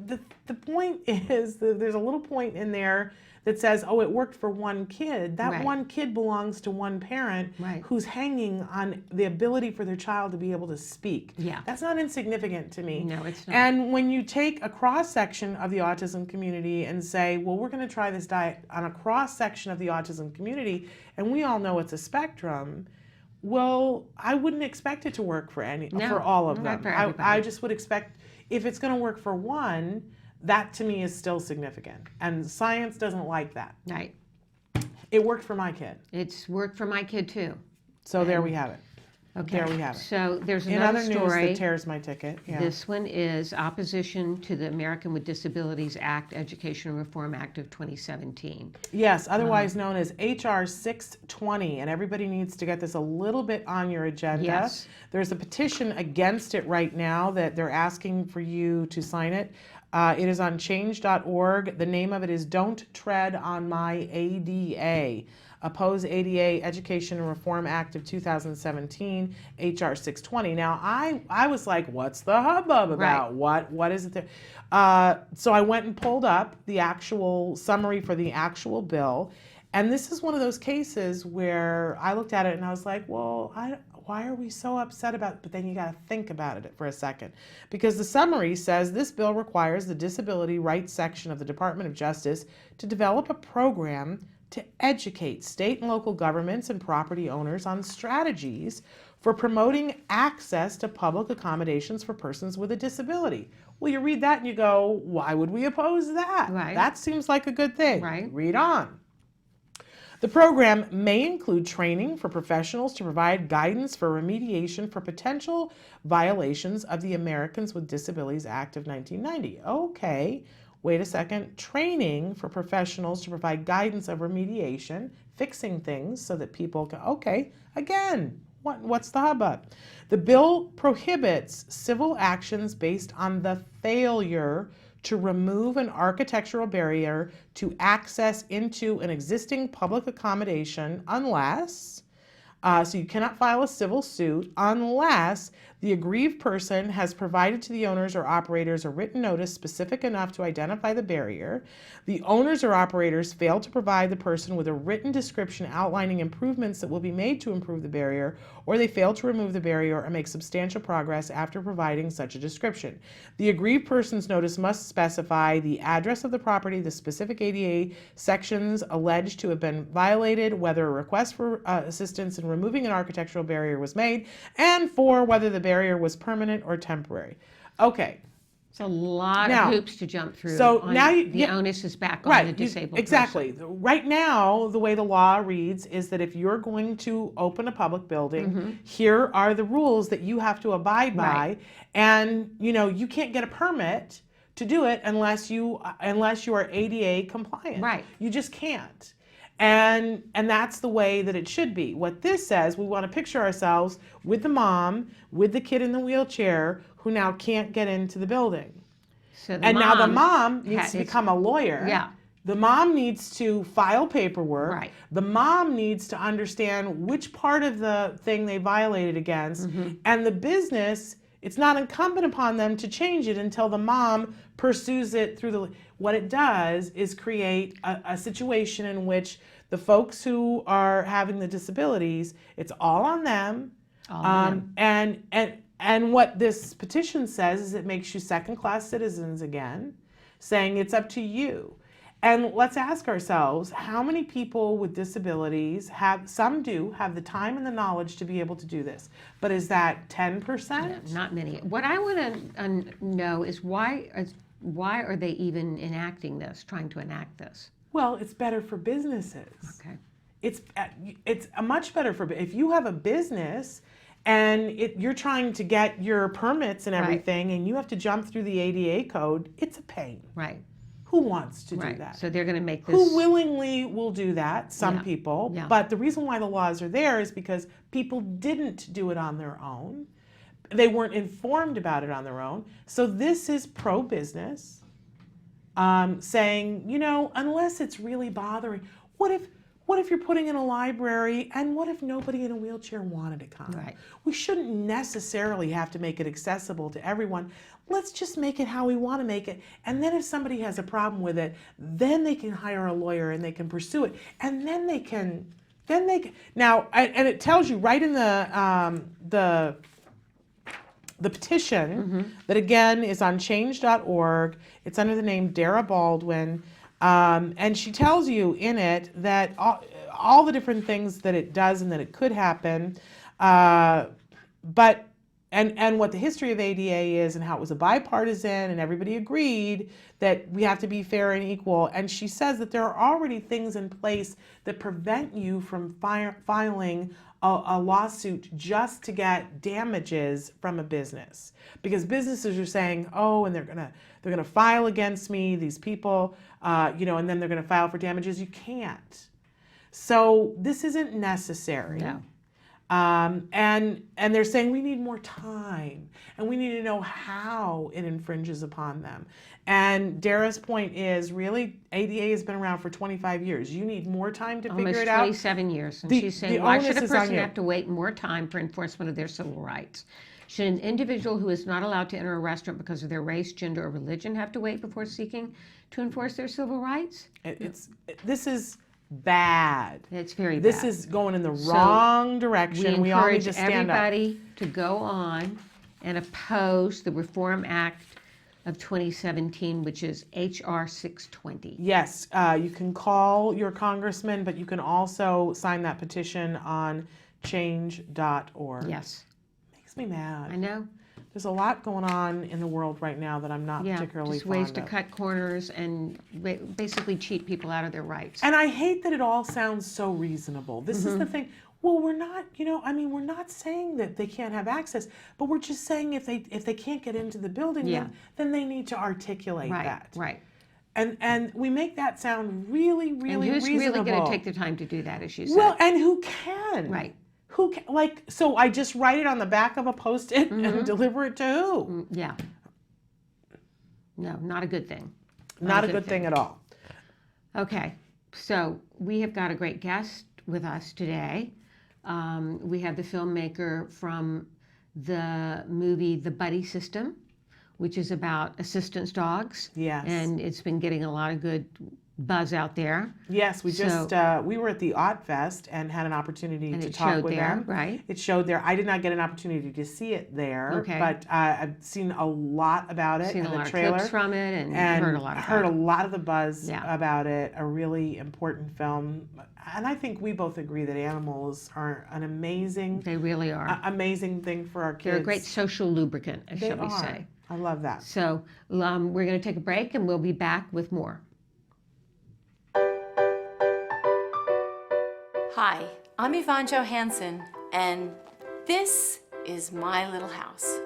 the point is that there's a little point in there that says, oh, it worked for one kid. That Right. one kid belongs to one parent Right. who's hanging on the ability for their child to be able to speak. Yeah. That's not insignificant to me. No, it's not. And when you take a cross section of the autism community and say, well, we're going to try this diet on a cross section of the autism community, and we all know it's a spectrum, well, I wouldn't expect it to work for for all of not them. for I everybody. just would expect, if it's going to work for one, that to me is still significant. And science doesn't like that. Right. It worked for my kid. It's worked for my kid too. So there we have it. Okay. There we have it. So there's In another other story. news that tears my ticket. Yeah. This one is opposition to the American with Disabilities Act, Education Reform Act of 2017. Yes, otherwise known as HR 620, and everybody needs to get this a little bit on your agenda. Yes. There's a petition against it right now that they're asking for you to sign it. It is on change.org. The name of it is Don't Tread on My ADA. Oppose ADA Education and Reform Act of 2017, HR 620. Now, I was like, what's the hubbub about? Right. What is it there? So I went and pulled up the actual summary for the actual bill. And this is one of those cases where I looked at it and I was like, well, why are we so upset about it? But then you got to think about it for a second. Because the summary says this bill requires the Disability Rights section of the Department of Justice to develop a program to educate state and local governments and property owners on strategies for promoting access to public accommodations for persons with a disability. Well, you read that and you go, why would we oppose that? Right. That seems like a good thing. Right. Read on. The program may include training for professionals to provide guidance for remediation for potential violations of the Americans with Disabilities Act of 1990. Okay, wait a second. Training for professionals to provide guidance of remediation, fixing things so that people can, okay, again, what's the hubbub? The bill prohibits civil actions based on the failure to remove an architectural barrier to access into an existing public accommodation unless, so you cannot file a civil suit unless the aggrieved person has provided to the owners or operators a written notice specific enough to identify the barrier, the owners or operators fail to provide the person with a written description outlining improvements that will be made to improve the barrier, or they fail to remove the barrier or make substantial progress after providing such a description. The aggrieved person's notice must specify the address of the property, the specific ADA sections alleged to have been violated, whether a request for assistance in removing an architectural barrier was made, and for whether the barrier was permanent or temporary. Okay. It's a lot Now- of hoops to jump through. So on- now the onus is back on the disabled exactly. person. Right now, the way the law reads is that if you're going to open a public building, here are the rules that you have to abide by, Right. and you can't get a permit to do it unless you are ADA compliant. Right. You just can't. And that's the way that it should be. What this says, we want to picture ourselves with the mom, with the kid in the wheelchair who now can't get into the building. So And now the mom needs to it's- become a lawyer. Yeah. The mom needs to file paperwork. Right. The mom needs to understand which part of the thing they violated against. And the business, it's not incumbent upon them to change it until the mom pursues it through the... What it does is create a situation in which the folks who are having the disabilities, it's all on them. All on them. And what this petition says is it makes you second-class citizens again, saying it's up to you. And let's ask ourselves, how many people with disabilities some do have the time and the knowledge to be able to do this, but is that 10%? Not many. What I want to know is why are they even enacting this, trying to enact this? Well, it's better for businesses. Okay. It's a much better for, if you have a business and you're trying to get your permits and Right. everything, and you have to jump through the ADA code. It's a pain. Right. Who wants to do Right. that? So they're going to make this. Who willingly will do that? Some Yeah. people. Yeah. But the reason why the laws are there is because people didn't do it on their own. They weren't informed about it on their own. So this is pro-business, saying, you know, unless it's really bothering, what if you're putting in a library, and what if nobody in a wheelchair wanted to come? Right. We shouldn't necessarily have to make it accessible to everyone. Let's just make it how we want to make it. And then if somebody has a problem with it, then they can hire a lawyer and they can pursue it. And then they can, now, and it tells you right in the petition that, again, is on change.org. It's under the name Dara Baldwin. And she tells you in it that all the different things that it does and that it could happen, but what the history of ADA is and how it was a bipartisan and everybody agreed that we have to be fair and equal. And she says that there are already things in place that prevent you from filing a lawsuit just to get damages from a business, because businesses are saying, oh, and they're gonna file against me, these people, you know, and then they're gonna file for damages. You can't. So this isn't necessary. No. And they're saying we need more time, and we need to know how it infringes upon them. And Dara's point is, really, ADA has been around for 25 years. You need more time to figure it out. Almost 27 years. And she's saying, why should a person have to wait more time for enforcement of their civil rights? Should an individual who is not allowed to enter a restaurant because of their race, gender, or religion have to wait before seeking to enforce their civil rights? This is bad. It's very bad. This is going in the wrong direction. We all need to stand up. We encourage everybody to go on and oppose the Reform Act of 2017, which is H.R. 620. Yes, you can call your congressman, but you can also sign that petition on change.org. Yes. Makes me mad. I know. There's a lot going on in the world right now that I'm not particularly just ways fond to of. cut corners and basically cheat people out of their rights. And I hate that it all sounds so reasonable. This is the thing. Well, we're not, you know, I mean, we're not saying that they can't have access, but we're just saying if they can't get into the building, then they need to articulate that. Right. And we make that sound really, really and who's reasonable. really going to take the time to do that, as you said? Well, and who can? Right. Who can, like, so I just write it on the back of a Post-it and deliver it to who? Yeah. No, not a good thing. Not a good thing at all. Okay, so we have got a great guest with us today. We have the filmmaker from the movie The Buddy System, which is about assistance dogs. Yes. And it's been getting a lot of good buzz out there. Yes, we we were at the Aut Fest and had an opportunity to talk with them. Right. It showed there. I did not get an opportunity to see it there, Okay. but I've seen a lot about it. Seen and a lot the trailer, of clips from it and heard a lot about heard it. a lot of the buzz Yeah. about it. A really important film, and I think we both agree that animals are an amazing. They really are. Amazing thing for our kids. They're a great social lubricant, shall we say. I love that. So we're going to take a break and we'll be back with more. Hi, I'm Yvonne Johansson, and this is My Little House.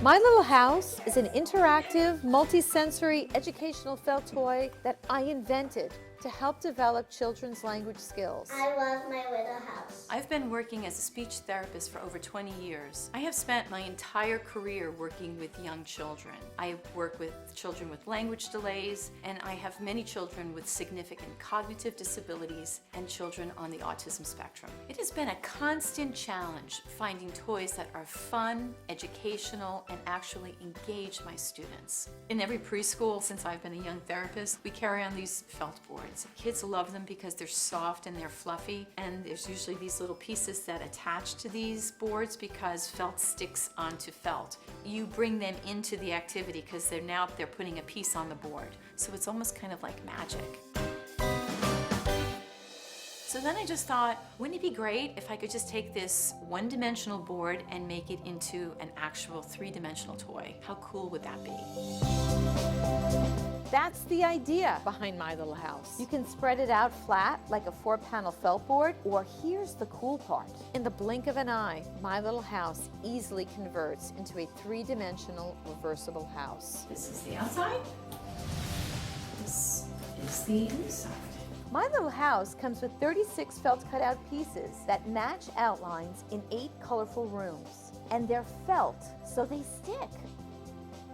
My Little House is an interactive, multi-sensory educational felt toy that I invented to help develop children's language skills. I love My Little House. I've been working as a speech therapist for over 20 years. I have spent my entire career working with young children. I work with children with language delays, and I have many children with significant cognitive disabilities and children on the autism spectrum. It has been a constant challenge finding toys that are fun, educational, and actually engage my students. In every preschool, since I've been a young therapist, we carry on these felt boards. Kids love them because they're soft and they're fluffy, and there's usually these little pieces that attach to these boards because felt sticks onto felt. You bring them into the activity because they're putting a piece on the board. So it's almost kind of like magic. So then I just thought, wouldn't it be great if I could just take this one-dimensional board and make it into an actual three-dimensional toy? How cool would that be? That's the idea behind My Little House. You can spread it out flat like a 4-panel felt board, or here's the cool part. In the blink of an eye, My Little House easily converts into a 3-dimensional reversible house. This is the outside. This is the inside. My Little House comes with 36 felt cutout pieces that match outlines in 8 colorful rooms. And they're felt, so they stick.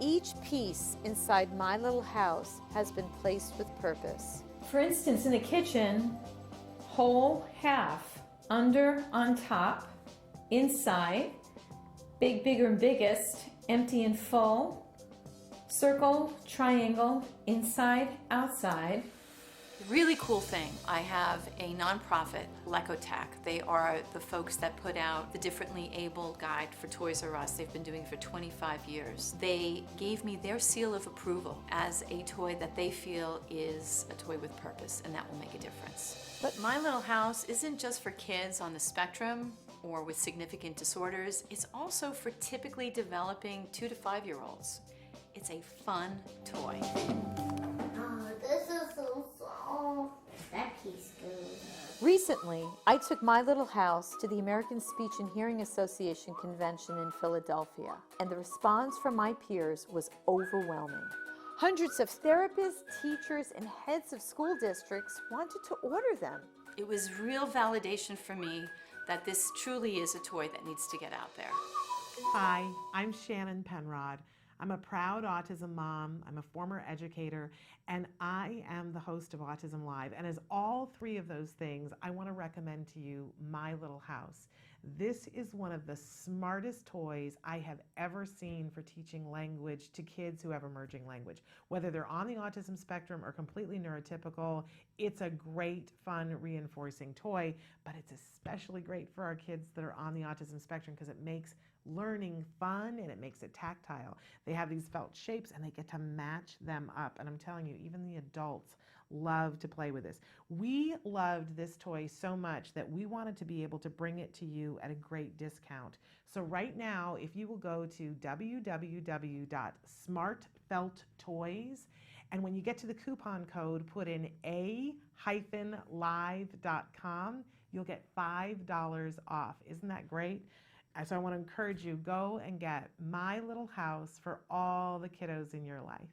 Each piece inside My Little House has been placed with purpose. For instance, in the kitchen, whole half, under on top, inside, big, bigger, and biggest, empty and full, circle, triangle, inside, outside. Really cool thing, I have a nonprofit, Lecotech. They are the folks that put out the Differently Abled Guide for Toys R Us. They've been doing it for 25 years. They gave me their seal of approval as a toy that they feel is a toy with purpose, and that will make a difference. But My Little House isn't just for kids on the spectrum or with significant disorders. It's also for typically developing 2 to 5-year-olds. It's a fun toy. This is so soft. That piece goes. Recently, I took My Little House to the American Speech and Hearing Association convention in Philadelphia, and the response from my peers was overwhelming. Hundreds of therapists, teachers, and heads of school districts wanted to order them. It was real validation for me that this truly is a toy that needs to get out there. Hi, I'm Shannon Penrod. I'm a proud autism mom, I'm a former educator, and I am the host of Autism Live. And as all 3 of those things, I want to recommend to you My Little House. This is one of the smartest toys I have ever seen for teaching language to kids who have emerging language. Whether they're on the autism spectrum or completely neurotypical, it's a great, fun, reinforcing toy, but it's especially great for our kids that are on the autism spectrum because it makes learning fun and it makes it tactile. They have these felt shapes and they get to match them up. And I'm telling you, even the adults love to play with this. We loved this toy so much that we wanted to be able to bring it to you at a great discount. So right now, if you will go to www.smartfelttoys, and when you get to the coupon code, put in a-live.com, you'll get $5 off. Isn't that great? So I want to encourage you, go and get My Little House for all the kiddos in your life.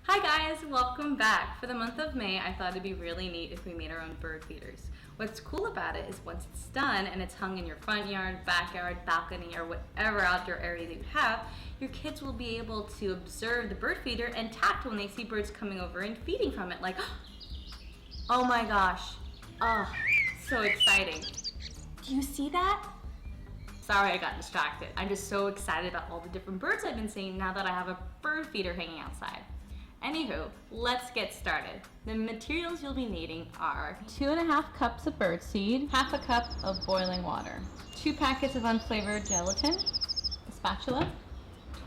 Hi guys, welcome back. For the month of May, I thought it'd be really neat if we made our own bird feeders. What's cool about it is once it's done and it's hung in your front yard, backyard, balcony, or whatever outdoor area that you have, your kids will be able to observe the bird feeder and tap when they see birds coming over and feeding from it, like, oh my gosh, oh, so exciting. Do you see that? Sorry, I got distracted. I'm just so excited about all the different birds I've been seeing now that I have a bird feeder hanging outside. Anywho, let's get started. The materials you'll be needing are 2.5 cups of birdseed, 1/2 cup of boiling water, 2 packets of unflavored gelatin, a spatula,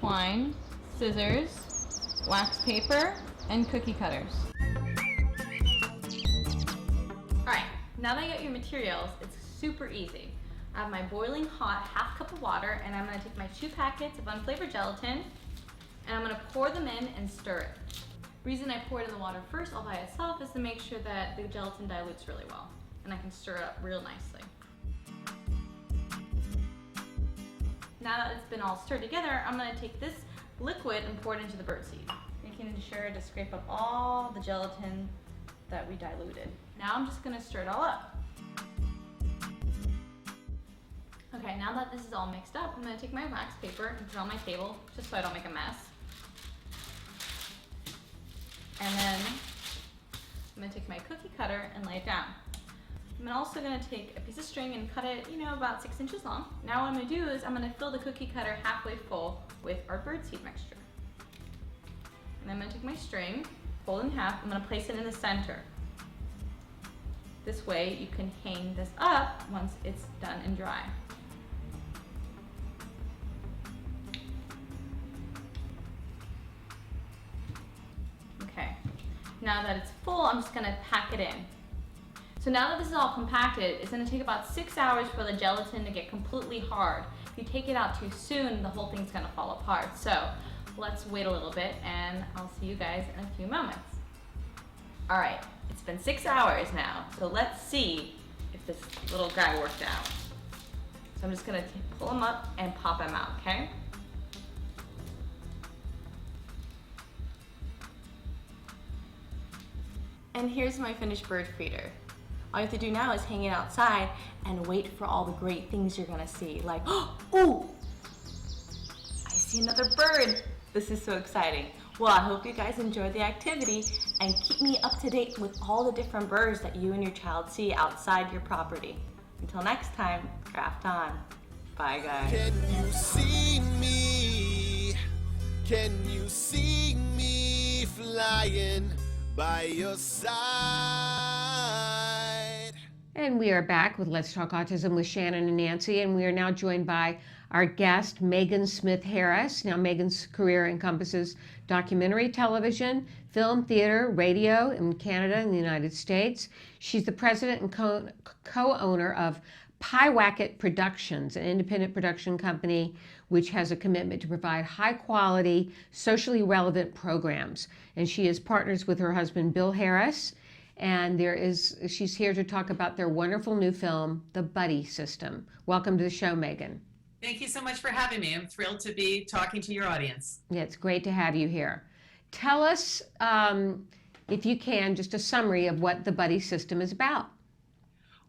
twine, scissors, wax paper, and cookie cutters. Alright, now that I got your materials, it's super easy. I have my boiling hot 1/2 cup of water, and I'm going to take my 2 packets of unflavored gelatin, and I'm going to pour them in and stir it. The reason I pour it in the water first all by itself is to make sure that the gelatin dilutes really well and I can stir it up real nicely. Now that it's been all stirred together, I'm going to take this liquid and pour it into the birdseed, making sure to scrape up all the gelatin that we diluted. Now I'm just going to stir it all up. Okay, now that this is all mixed up, I'm going to take my wax paper and put it on my table just so I don't make a mess. And then I'm going to take my cookie cutter and lay it down. I'm also going to take a piece of string and cut it, about 6 inches long. Now what I'm going to do is I'm going to fill the cookie cutter halfway full with our birdseed mixture. And then I'm going to take my string, fold it in half, I'm going to place it in the center. This way you can hang this up once it's done and dry. Now that it's full, I'm just gonna pack it in. So now that this is all compacted, it's gonna take about 6 hours for the gelatin to get completely hard. If you take it out too soon, the whole thing's gonna fall apart. So let's wait a little bit and I'll see you guys in a few moments. All right, it's been 6 hours now, so let's see if this little guy worked out. So I'm just gonna pull him up and pop him out, okay? And here's my finished bird feeder. All you have to do now is hang it outside and wait for all the great things you're gonna see. Like, oh, I see another bird. This is so exciting. Well, I hope you guys enjoyed the activity and keep me up to date with all the different birds that you and your child see outside your property. Until next time, craft on. Bye, guys. Can you see me? Can you see me flying by your side? And we are back with Let's Talk Autism with Shannon and Nancy, and we are now joined by our guest, Megan Smith Harris. Now, Megan's career encompasses documentary television, film, theater, radio in Canada and the United States. She's the president and co-owner of Pyewacket Productions, an independent production company which has a commitment to provide high-quality, socially relevant programs. And she is partners with her husband, Bill Harris, and she's here to talk about their wonderful new film, The Buddy System. Welcome to the show, Megan. Thank you so much for having me. I'm thrilled to be talking to your audience. Yeah, it's great to have you here. Tell us, if you can, just a summary of what The Buddy System is about.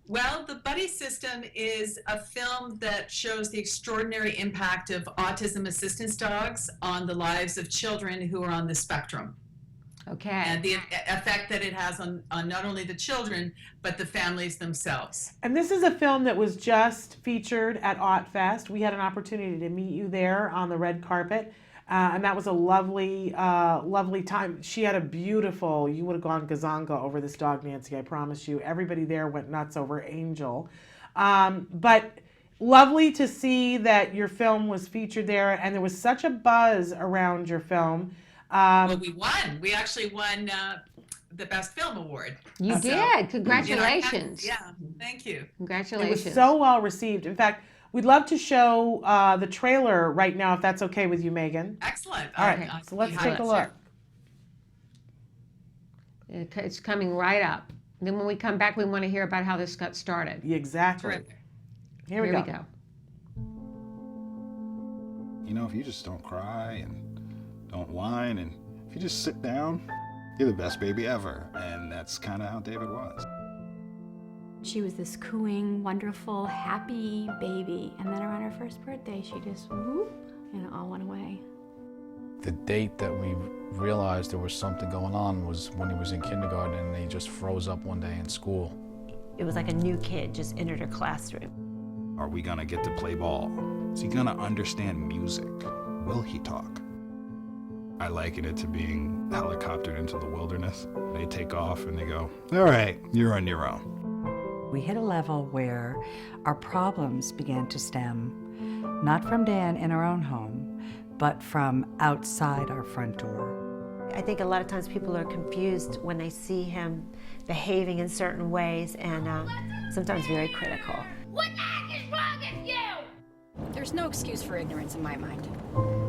Well, The Buddy System is a film that shows the extraordinary impact of autism assistance dogs on the lives of children who are on the spectrum. Okay. And the effect that it has on not only the children, but the families themselves. And this is a film that was just featured at AutFest. We had an opportunity to meet you there on the red carpet. And that was a lovely, lovely time. She had a beautiful, you would have gone gazanga over this dog, Nancy, I promise you. Everybody there went nuts over Angel. But lovely to see that your film was featured there, and there was such a buzz around your film. Well, we won. We actually won the Best Film Award. You did. Congratulations. Yeah, thank you. Congratulations. It was so well received. In fact, we'd love to show the trailer right now, if that's okay with you, Megan. Excellent. All right, so let's take a look. It's coming right up. Then when we come back, we want to hear about how this got started. Exactly. Terrific. Here we go. You know, if you just don't cry and don't whine, and if you just sit down, you're the best baby ever. And that's kind of how David was. She was this cooing, wonderful, happy baby. And then around her first birthday, she just whoop, and it all went away. The date that we realized there was something going on was when he was in kindergarten and he just froze up one day in school. It was like a new kid just entered her classroom. Are we gonna get to play ball? Is he gonna understand music? Will he talk? I liken it to being helicoptered into the wilderness. They take off and they go, all right, you're on your own. We hit a level where our problems began to stem, not from Dan in our own home, but from outside our front door. I think a lot of times people are confused when they see him behaving in certain ways and sometimes very critical. What the heck is wrong with you? There's no excuse for ignorance in my mind.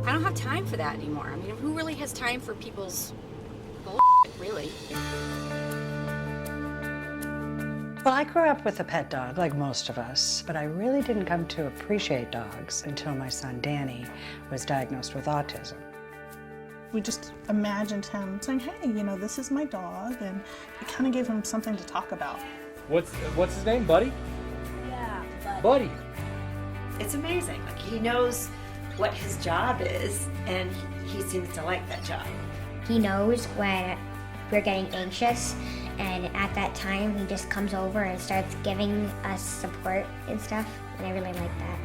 I don't have time for that anymore. I mean, who really has time for people's bullshit, really? Well, I grew up with a pet dog, like most of us, but I really didn't come to appreciate dogs until my son Danny was diagnosed with autism. We just imagined him saying, hey, you know, this is my dog, and it kind of gave him something to talk about. What's his name, Buddy? Yeah, Buddy. It's amazing. Like, he knows what his job is, and he seems to like that job. He knows when we're getting anxious, and at that time he just comes over and starts giving us support and stuff, and I really like that.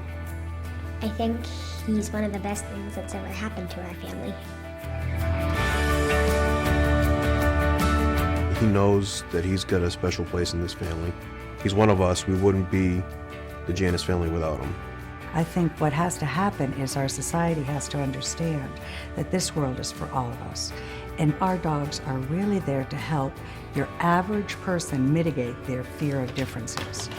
I think he's one of the best things that's ever happened to our family. He knows that he's got a special place in this family. He's one of us. We wouldn't be the Janus family without him. I think what has to happen is our society has to understand that this world is for all of us. And our dogs are really there to help your average person mitigate their fear of differences.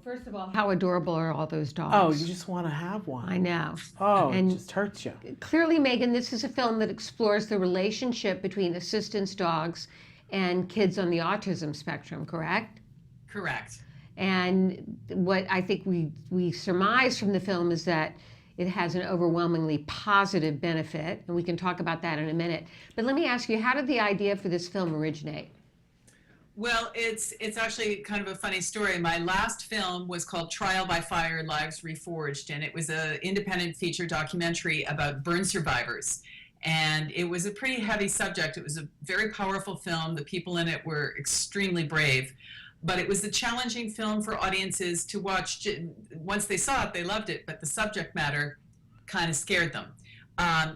First of all, how adorable are all those dogs? Oh, you just want to have one. I know. Oh, And it just hurts you. Clearly, Megan, this is a film that explores the relationship between assistance dogs and kids on the autism spectrum, correct? Correct. And what I think we surmise from the film is that it has an overwhelmingly positive benefit, and we can talk about that in a minute. But let me ask you, how did the idea for this film originate? Well, it's actually kind of a funny story. My last film was called Trial by Fire, Lives Reforged, and it was an independent feature documentary about burn survivors. And it was a pretty heavy subject. It was a very powerful film. The people in it were extremely brave. But it was a challenging film for audiences to watch. Once they saw it, they loved it, but the subject matter kind of scared them.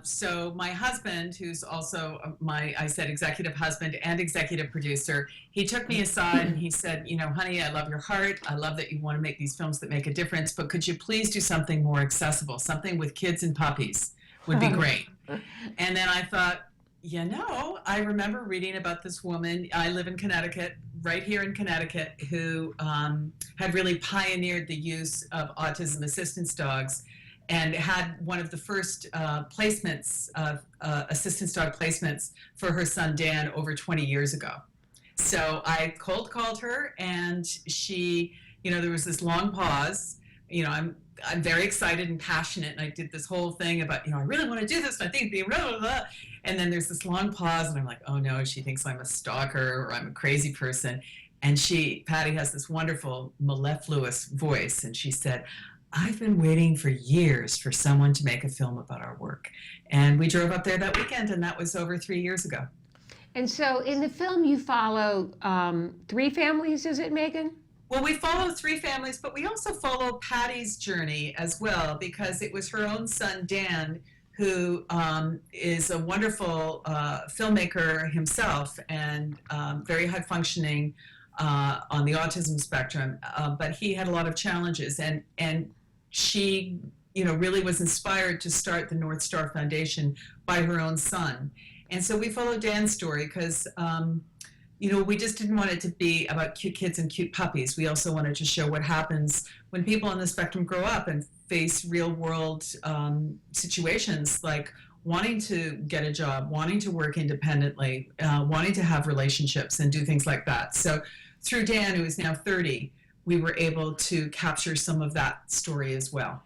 So my husband, who's also I said executive husband and executive producer, he took me aside and he said, you know, honey, I love your heart. I love that you want to make these films that make a difference, but could you please do something more accessible? Something with kids and puppies would be great. And then I thought, you know, I remember reading about this woman. I live in Connecticut, right here in Connecticut, who had really pioneered the use of autism assistance dogs, and had one of the first placements of assistance dog placements for her son Dan over 20 years ago. So I cold called her, and she, you know, there was this long pause. You know, I'm very excited and passionate, and I did this whole thing about, you know, I really want to do this, and I think it'd be blah, blah, blah. And then there's this long pause, and I'm like, oh no, she thinks I'm a stalker or I'm a crazy person. And Patty has this wonderful mellifluous voice, and she said, I've been waiting for years for someone to make a film about our work. And we drove up there that weekend, and that was over 3 years ago. And so in the film you follow 3 families, is it, Megan? Well, we follow 3 families, but we also follow Patty's journey as well, because it was her own son, Dan, who is a wonderful filmmaker himself and very high functioning on the autism spectrum, but he had a lot of challenges, and she, you know, really was inspired to start the North Star Foundation by her own son. And so we follow Dan's story because, you know, we just didn't want it to be about cute kids and cute puppies. We also wanted to show what happens when people on the spectrum grow up and face real world situations like wanting to get a job, wanting to work independently, wanting to have relationships and do things like that. So through Dan, who is now 30, we were able to capture some of that story as well.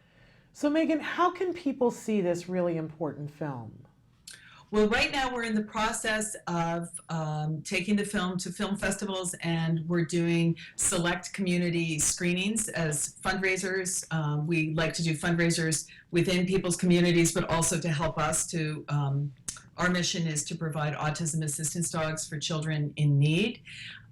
So Megan, how can people see this really important film? Well, right now we're in the process of taking the film to film festivals, and we're doing select community screenings as fundraisers. We like to do fundraisers within people's communities, but also to help us to, our mission is to provide autism assistance dogs for children in need,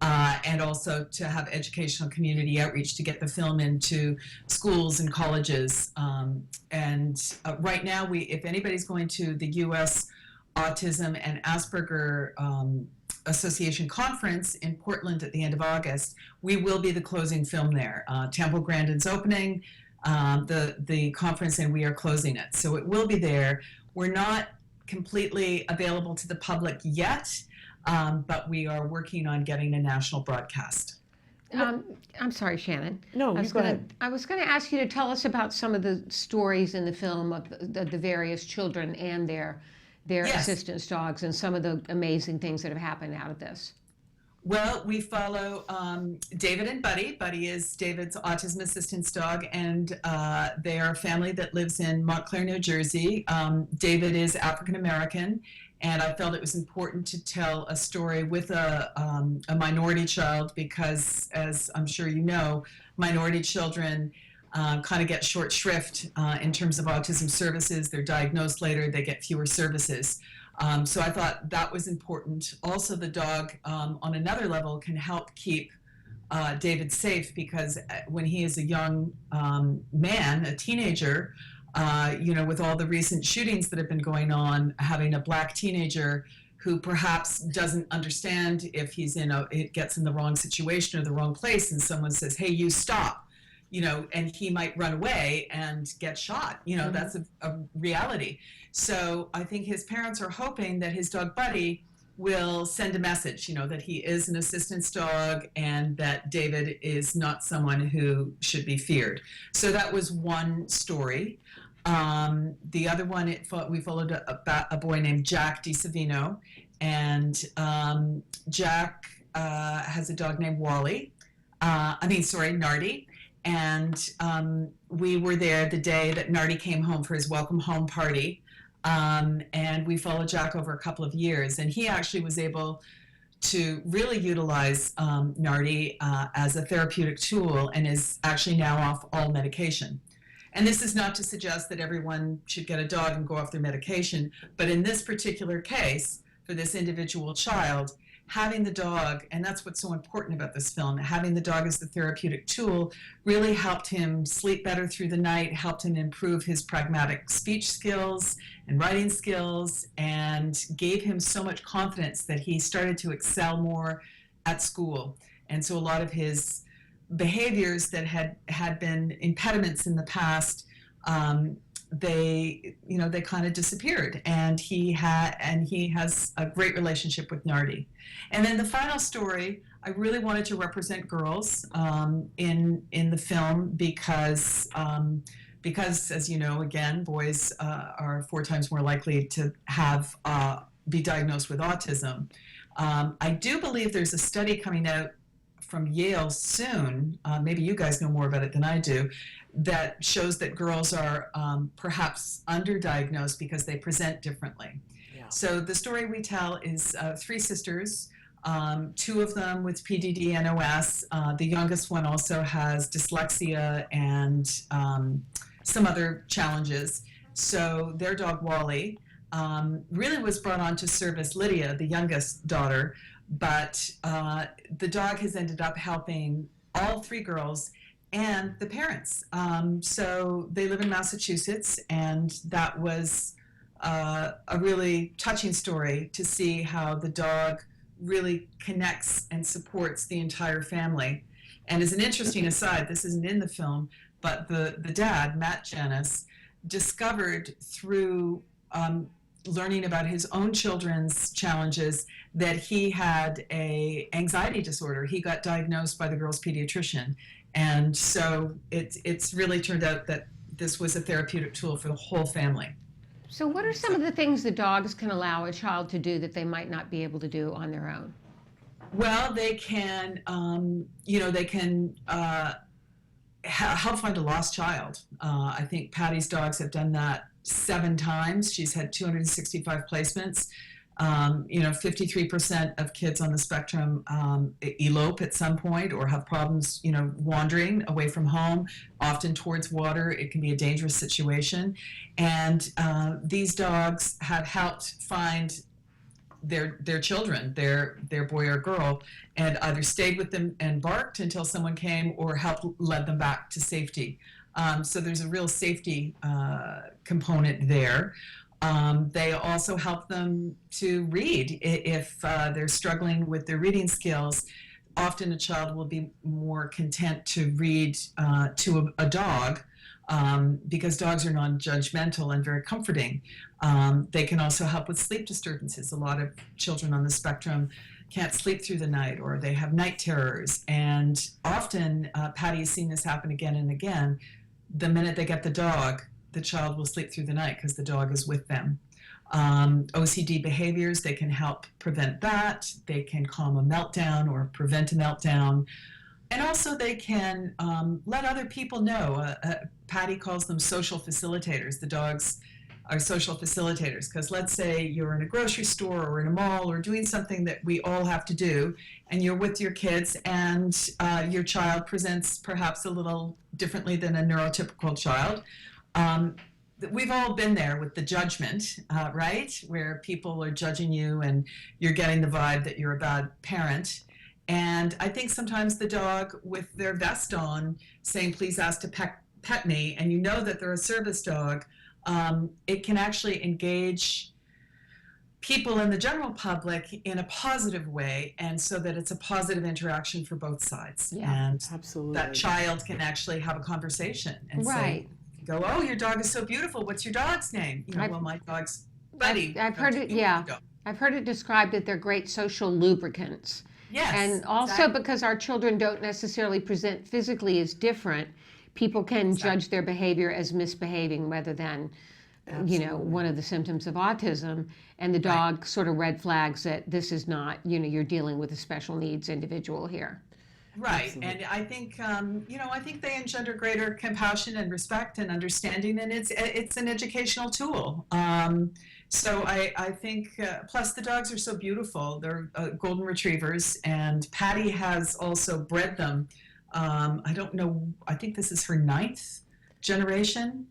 and also to have educational community outreach to get the film into schools and colleges. Right now, if anybody's going to the U.S. Autism and Asperger Association Conference in Portland at the end of August, we will be the closing film there. Temple Grandin's opening the conference, and we are closing it. So it will be there. We're not completely available to the public yet, but we are working on getting a national broadcast. I'm sorry, Shannon. No, you go ahead. I was going to ask you to tell us about some of the stories in the film of the various children and their Yes. assistance dogs, and some of the amazing things that have happened out of this. Well, we follow David and Buddy. Buddy is David's autism assistance dog, and they are a family that lives in Montclair, New Jersey. David is African American, and I felt it was important to tell a story with a minority child because, as I'm sure you know, minority children kind of get short shrift in terms of autism services. They're diagnosed later, they get fewer services. So I thought that was important. Also, the dog, on another level, can help keep David safe because when he is a young man, a teenager, with all the recent shootings that have been going on, having a black teenager who perhaps doesn't understand if he's it gets in the wrong situation or the wrong place, and someone says, hey, you stop, and he might run away and get shot. That's a reality. So I think his parents are hoping that his dog Buddy will send a message, that he is an assistance dog and that David is not someone who should be feared. So that was one story. The other one, we followed a boy named Jack DiSavino, and Jack has a dog named Nardi, and we were there the day that Nardi came home for his welcome home party, and we followed Jack over a couple of years, and he actually was able to really utilize Nardi as a therapeutic tool and is actually now off all medication. And this is not to suggest that everyone should get a dog and go off their medication, but in this particular case, for this individual child, having the dog, and that's what's so important about this film, having the dog as the therapeutic tool really helped him sleep better through the night, helped him improve his pragmatic speech skills and writing skills, and gave him so much confidence that he started to excel more at school. And so a lot of his behaviors that had been impediments in the past, they kind of disappeared, and he has a great relationship with Nardi. And then the final story, I really wanted to represent girls in the film because as you know, again, boys are 4 times more likely to be diagnosed with autism. I do believe there's a study coming out from Yale soon, maybe you guys know more about it than I do, that shows that girls are perhaps underdiagnosed because they present differently. Yeah. So the story we tell is 3 sisters, 2 of them with PDD-NOS. The youngest one also has dyslexia and some other challenges. So their dog Wally really was brought on to serve as Lydia, the youngest daughter, but the dog has ended up helping all 3 girls and the parents. So they live in Massachusetts, and that was a really touching story to see how the dog really connects and supports the entire family. And as an interesting aside, this isn't in the film, but the dad, Matt Janis, discovered through learning about his own children's challenges that he had an anxiety disorder. He got diagnosed by the girl's pediatrician. And so it's really turned out that this was a therapeutic tool for the whole family. So what are some of the things the dogs can allow a child to do that they might not be able to do on their own? Well, they can, help find a lost child. I think Patty's dogs have done that 7 times. She's had 265 placements. 53% of kids on the spectrum elope at some point or have problems, wandering away from home, often towards water. It can be a dangerous situation. And these dogs have helped find their children, their boy or girl, and either stayed with them and barked until someone came or helped lead them back to safety. So there's a real safety component there. They also help them to read if they're struggling with their reading skills. Often a child will be more content to read to a dog because dogs are non-judgmental and very comforting. They can also help with sleep disturbances. A lot of children on the spectrum can't sleep through the night, or they have night terrors. And often, Patty has seen this happen again and again. The minute they get the dog, the child will sleep through the night because the dog is with them. OCD behaviors, they can help prevent that. They can calm a meltdown or prevent a meltdown. And also they can let other people know. Patty calls them social facilitators. The dogs are social facilitators because let's say you're in a grocery store or in a mall or doing something that we all have to do, and you're with your kids, and your child presents perhaps a little differently than a neurotypical child. We've all been there with the judgment, right? Where people are judging you and you're getting the vibe that you're a bad parent. And I think sometimes the dog with their vest on saying, please ask to pet pet me and you know that they're a service dog, it can actually engage people in the general public in a positive way, and so that it's a positive interaction for both sides. Yeah, and absolutely. That child can actually have a conversation and Right. say, go, oh, your dog is so beautiful. What's your dog's name? You know, well, my dog's Buddy. I've heard it, yeah. I've heard it described that they're great social lubricants. Yes. And also because our children don't necessarily present physically as different, people can judge their behavior as misbehaving rather than, you know, one of the symptoms of autism. And the dog sort of red flags that this is not, you know, you're dealing with a special needs individual here. Right. Absolutely. And I think, you know, I think they engender greater compassion and respect and understanding, and it's an educational tool. So I think, plus the dogs are so beautiful. They're golden retrievers, and Patty has also bred them. I don't know, I think this is her 9th generation.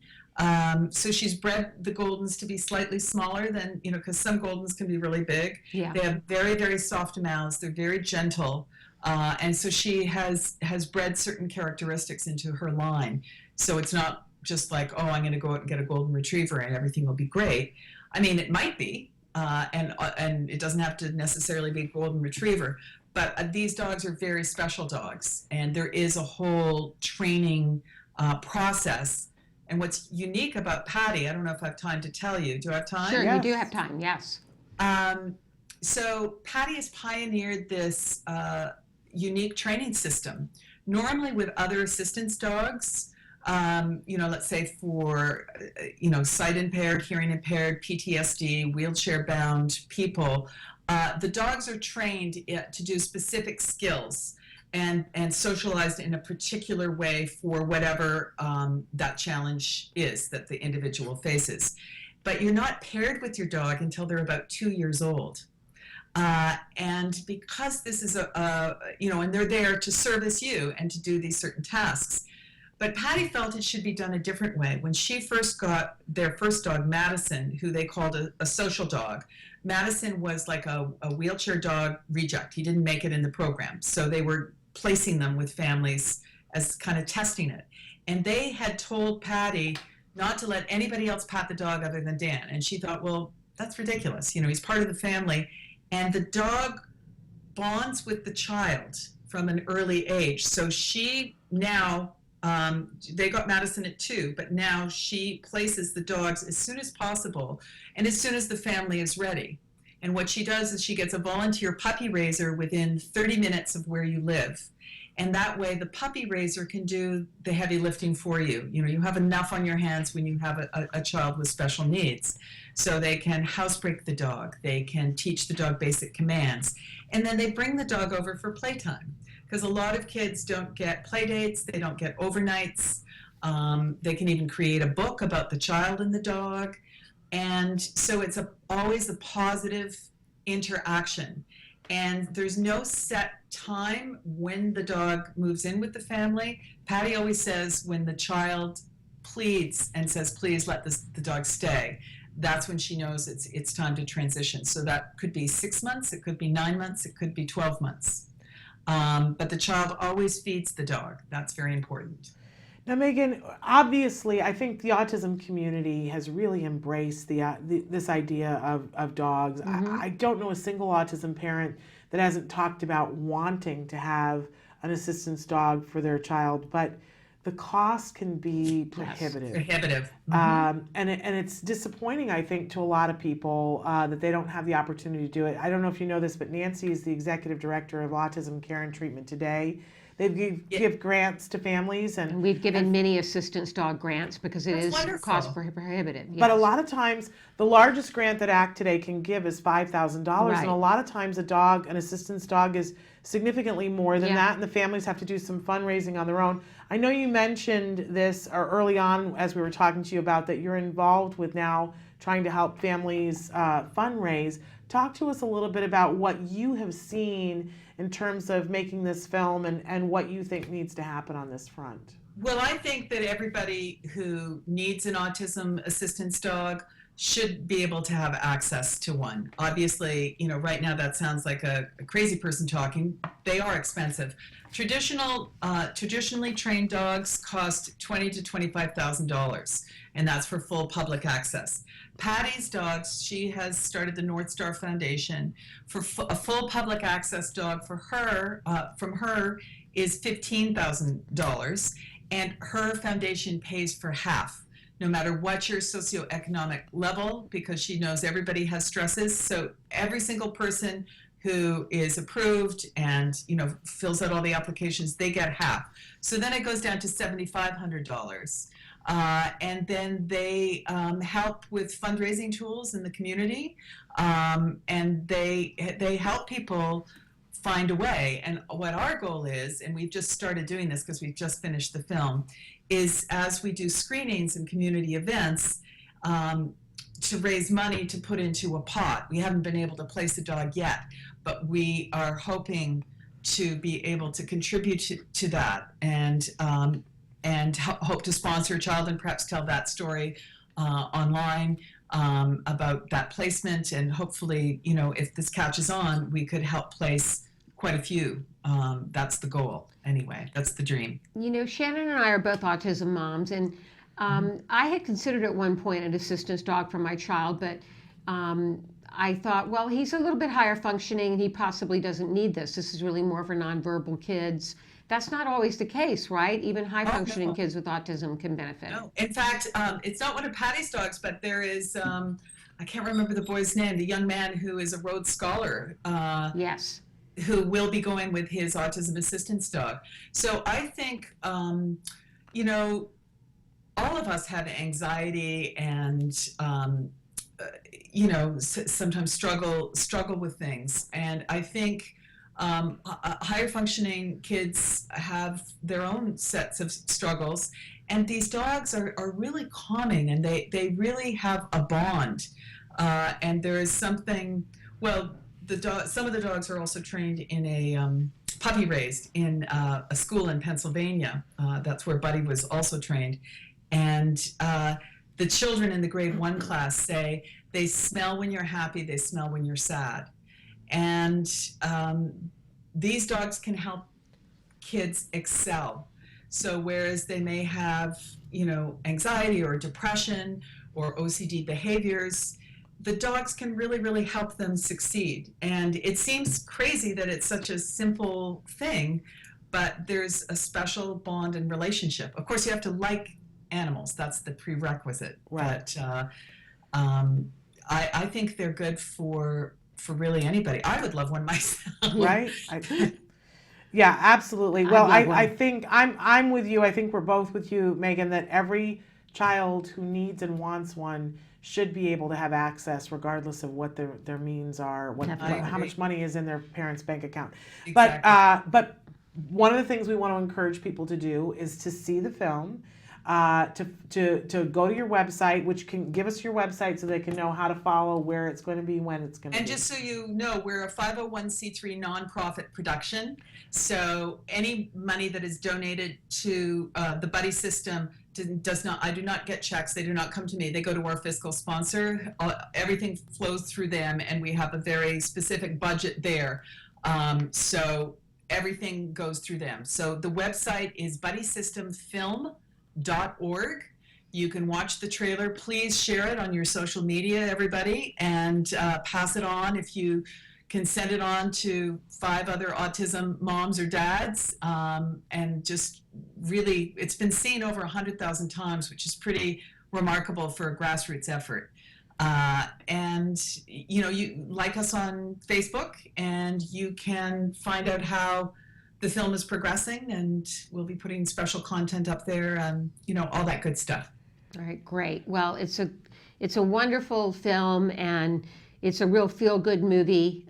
So she's bred the Goldens to be slightly smaller than, you know, because some Goldens can be really big. Yeah. They have very, very soft mouths. They're very gentle. And so she has bred certain characteristics into her line. So it's not just like, oh, I'm going to go out and get a Golden Retriever and everything will be great. I mean, it might be, and it doesn't have to necessarily be a Golden Retriever. But these dogs are very special dogs, and there is a whole training process. And what's unique about Patty, I don't know if I have time to tell you. Do I have time? Sure, you do have time, yes. So Patty has pioneered this unique training system. Normally with other assistance dogs, you know, let's say for, you know, sight impaired, hearing impaired, PTSD, wheelchair bound people, the dogs are trained to do specific skills and socialized in a particular way for whatever that challenge is that the individual faces. But you're not paired with your dog until they're about 2 years old. And because this is you know, and they're there to service you and to do these certain tasks. But Patty felt it should be done a different way. When she first got their first dog, Madison, who they called a social dog, Madison was like a wheelchair dog reject. He didn't make it in the program. So they were placing them with families as kind of testing it. And they had told Patty not to let anybody else pat the dog other than Dan. And she thought, well, that's ridiculous. You know, he's part of the family. And the dog bonds with the child from an early age. So she now, they got Madison at 2, but now she places the dogs as soon as possible and as soon as the family is ready. And what she does is she gets a volunteer puppy raiser within 30 minutes of where you live. And that way the puppy raiser can do the heavy lifting for you. You know, you have enough on your hands when you have a child with special needs. So they can housebreak the dog, they can teach the dog basic commands, and then they bring the dog over for playtime. Because a lot of kids don't get play dates, they don't get overnights. They can even create a book about the child and the dog. And so it's always a positive interaction. And there's no set time when the dog moves in with the family. Patty always says when the child pleads and says, please let the dog stay, that's when she knows it's time to transition. So that could be 6 months, it could be 9 months, it could be 12 months. But the child always feeds the dog. That's very important. Now, Megan, obviously, I think the autism community has really embraced this idea of dogs. I don't know a single autism parent that hasn't talked about wanting to have an assistance dog for their child, but the cost can be prohibitive. Yes, prohibitive. And it's disappointing, I think, to a lot of people that they don't have the opportunity to do it. I don't know if you know this, but Nancy is the executive director of Autism Care and Treatment Today. They give grants to families, and we've given many assistance dog grants because it is cost prohibitive. Yes. But a lot of times, the largest grant that ACT Today can give is $5,000, and a lot of times an assistance dog is significantly more than that, and the families have to do some fundraising on their own. I know you mentioned this early on as we were talking to you about that you're involved with now trying to help families fundraise. Talk to us a little bit about what you have seen in terms of making this film and what you think needs to happen on this front. Well, I think that everybody who needs an autism assistance dog should be able to have access to one. Obviously, right now that sounds like a crazy person talking. They are expensive. Traditionally trained dogs cost $20,000 to $25,000, and that's for full public access. Patty's dogs, she has started the North Star Foundation for a full public access dog for her, from her is $15,000, and her foundation pays for half, no matter what your socioeconomic level, because she knows everybody has stresses. So every single person who is approved and fills out all the applications, they get half. So then it goes down to $7,500. And then they help with fundraising tools in the community, and they help people find a way. And what our goal is, and we've just started doing this because we've just finished the film, is as we do screenings and community events, to raise money to put into a pot. We haven't been able to place a dog yet, but we are hoping to be able to contribute to that, and hope to sponsor a child and perhaps tell that story online about that placement. And hopefully, if this catches on, we could help place quite a few. That's the goal anyway. That's the dream. Shannon and I are both autism moms, and I had considered at one point an assistance dog for my child, but I thought, well, he's a little bit higher functioning and he possibly doesn't need this. This is really more for nonverbal kids. That's not always the case, right? Even high functioning kids with autism can benefit. No. In fact, it's not one of Patty's dogs, but there is, I can't remember the boy's name, the young man who is a Rhodes Scholar. Yes. Who will be going with his autism assistance dog. So I think, all of us have anxiety and, sometimes struggle with things. And I think higher functioning kids have their own sets of struggles. And these dogs are really calming, and they really have a bond. And there is something, some of the dogs are also trained in a puppy raised in a school in Pennsylvania. That's where Buddy was also trained. And the children in the grade 1 class say they smell when you're happy, they smell when you're sad. And these dogs can help kids excel. So whereas they may have, anxiety or depression or OCD behaviors, the dogs can really, really help them succeed. And it seems crazy that it's such a simple thing, but there's a special bond and relationship. Of course, you have to like animals. That's the prerequisite. Right. But I think they're good for really anybody. I would love one myself. Right? Yeah, absolutely. Well, I think I'm with you. I think we're both with you, Megan, that every child who needs and wants one should be able to have access regardless of what their means are, how much money is in their parents' bank account. Exactly. But one of the things we want to encourage people to do is to see the film, to go to your website, which can give us your website so they can know how to follow, where it's going to be, when it's going to be. And just so you know, we're a 501c3 nonprofit production. So any money that is donated to the Buddy system I do not get checks. They do not come to me. They go to our fiscal sponsor. Everything flows through them, and we have a very specific budget there. So everything goes through them. So the website is buddysystemfilm.org. You can watch the trailer. Please share it on your social media, everybody, and pass it on. If you can send it on to 5 other autism moms or dads, and just really, it's been seen over 100,000 times, which is pretty remarkable for a grassroots effort. And you like us on Facebook, and you can find out how the film is progressing, and we'll be putting special content up there, and all that good stuff. All right, great. Well, it's a wonderful film, and it's a real feel-good movie,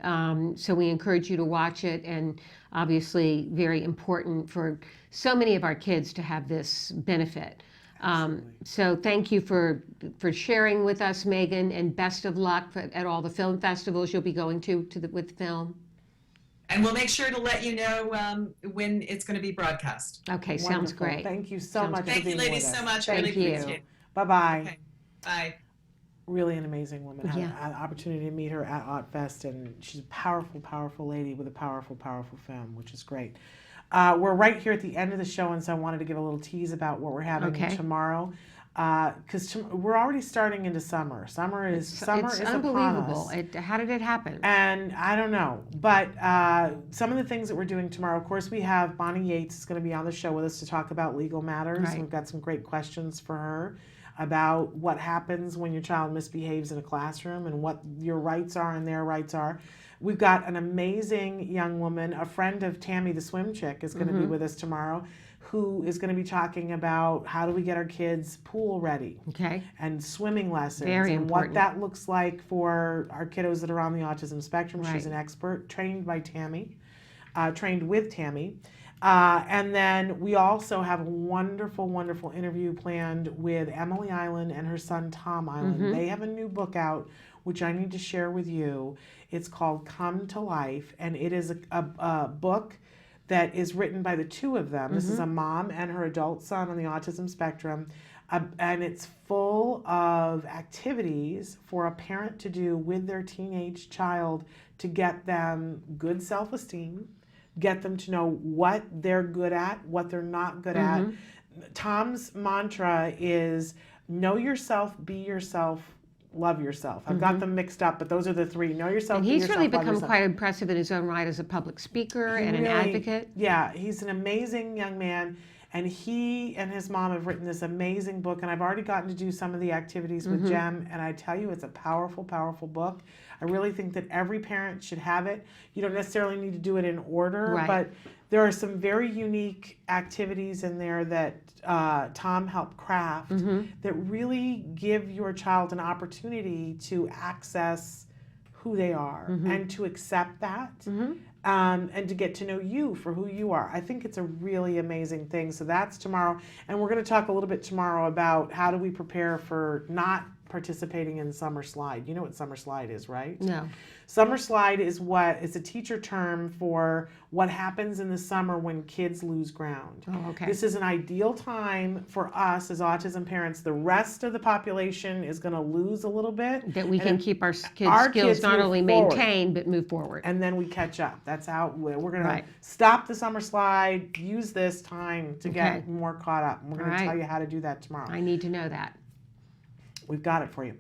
so we encourage you to watch it, and obviously very important for so many of our kids to have this benefit. So thank you for sharing with us, Megan, and best of luck at all the film festivals you'll be going to with film. And we'll make sure to let you know when it's going to be broadcast. Okay, Wonderful. Sounds great. Thank you so much for being with us. Thank you, ladies, so much. Thank really you. appreciate it. Bye-bye. Okay. Bye. Really an amazing woman. I Yeah. had an opportunity to meet her at Autfest, and she's a powerful, powerful lady with a powerful, powerful femme, which is great. We're right here at the end of the show, and so I wanted to give a little tease about what we're having Okay. tomorrow, because we're already starting into summer. Summer is unbelievable. upon us. How did it happen? And I don't know, but some of the things that we're doing tomorrow, of course, we have Bonnie Yates is going to be on the show with us to talk about legal matters. Right. We've got some great questions for her about what happens when your child misbehaves in a classroom and what your rights are and their rights are. We've got an amazing young woman, a friend of Tammy the swim chick is going to be with us tomorrow, who is going to be talking about how do we get our kids pool ready. Okay. And swimming lessons. Very and important. what that looks like for our kiddos that are on the autism spectrum. Right. She's an expert, trained with Tammy. And then we also have a wonderful, wonderful interview planned with Emily Island and her son Tom Island. They have a new book out, which I need to share with you. It's called Come to Life, and it is a book that is written by the two of them. This is a mom and her adult son on the autism spectrum. And it's full of activities for a parent to do with their teenage child to get them good self-esteem, get them to know what they're good at, what they're not good at. Tom's mantra is know yourself, be yourself, love yourself. I've got them mixed up, but those are the three. Know yourself, And be he's yourself, really love become yourself. quite impressive in his own right as a public speaker and an Really, advocate. Yeah, he's an amazing young man. And he and his mom have written this amazing book, and I've already gotten to do some of the activities with Jem, and I tell you, it's a powerful, powerful book. I really think that every parent should have it. You don't necessarily need to do it in order, Right. but there are some very unique activities in there that Tom helped craft that really give your child an opportunity to access who they are and to accept that. And to get to know you for who you are. I think it's a really amazing thing. So that's tomorrow. And we're going to talk a little bit tomorrow about how do we prepare for not participating in Summer Slide. You know what Summer Slide is, right? No. Summer Slide is it's a teacher term for what happens in the summer when kids lose ground. Oh, okay. This is an ideal time for us as autism parents. The rest of the population is going to lose a little bit. That we and can keep our kids' skills not move only forward. maintained, but move forward. And then we catch up. That's how we're going Right. to stop the Summer Slide, use this time to get Okay. more caught up. And we're going All to right. tell you how to do that tomorrow. I need to know that. We've got it for you.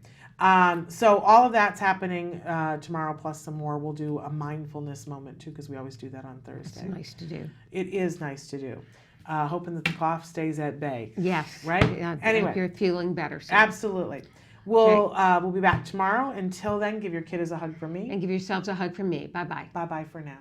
So all of that's happening tomorrow, plus some more. We'll do a mindfulness moment too, because we always do that on Thursday. It's nice to do. It is nice to do. Hoping that the cough stays at bay. Yes. Right? Yeah, Anyway. you're feeling better soon. Absolutely. We'll be back tomorrow. Until then, give your kiddos a hug from me. And give yourselves a hug from me. Bye-bye. Bye-bye for now.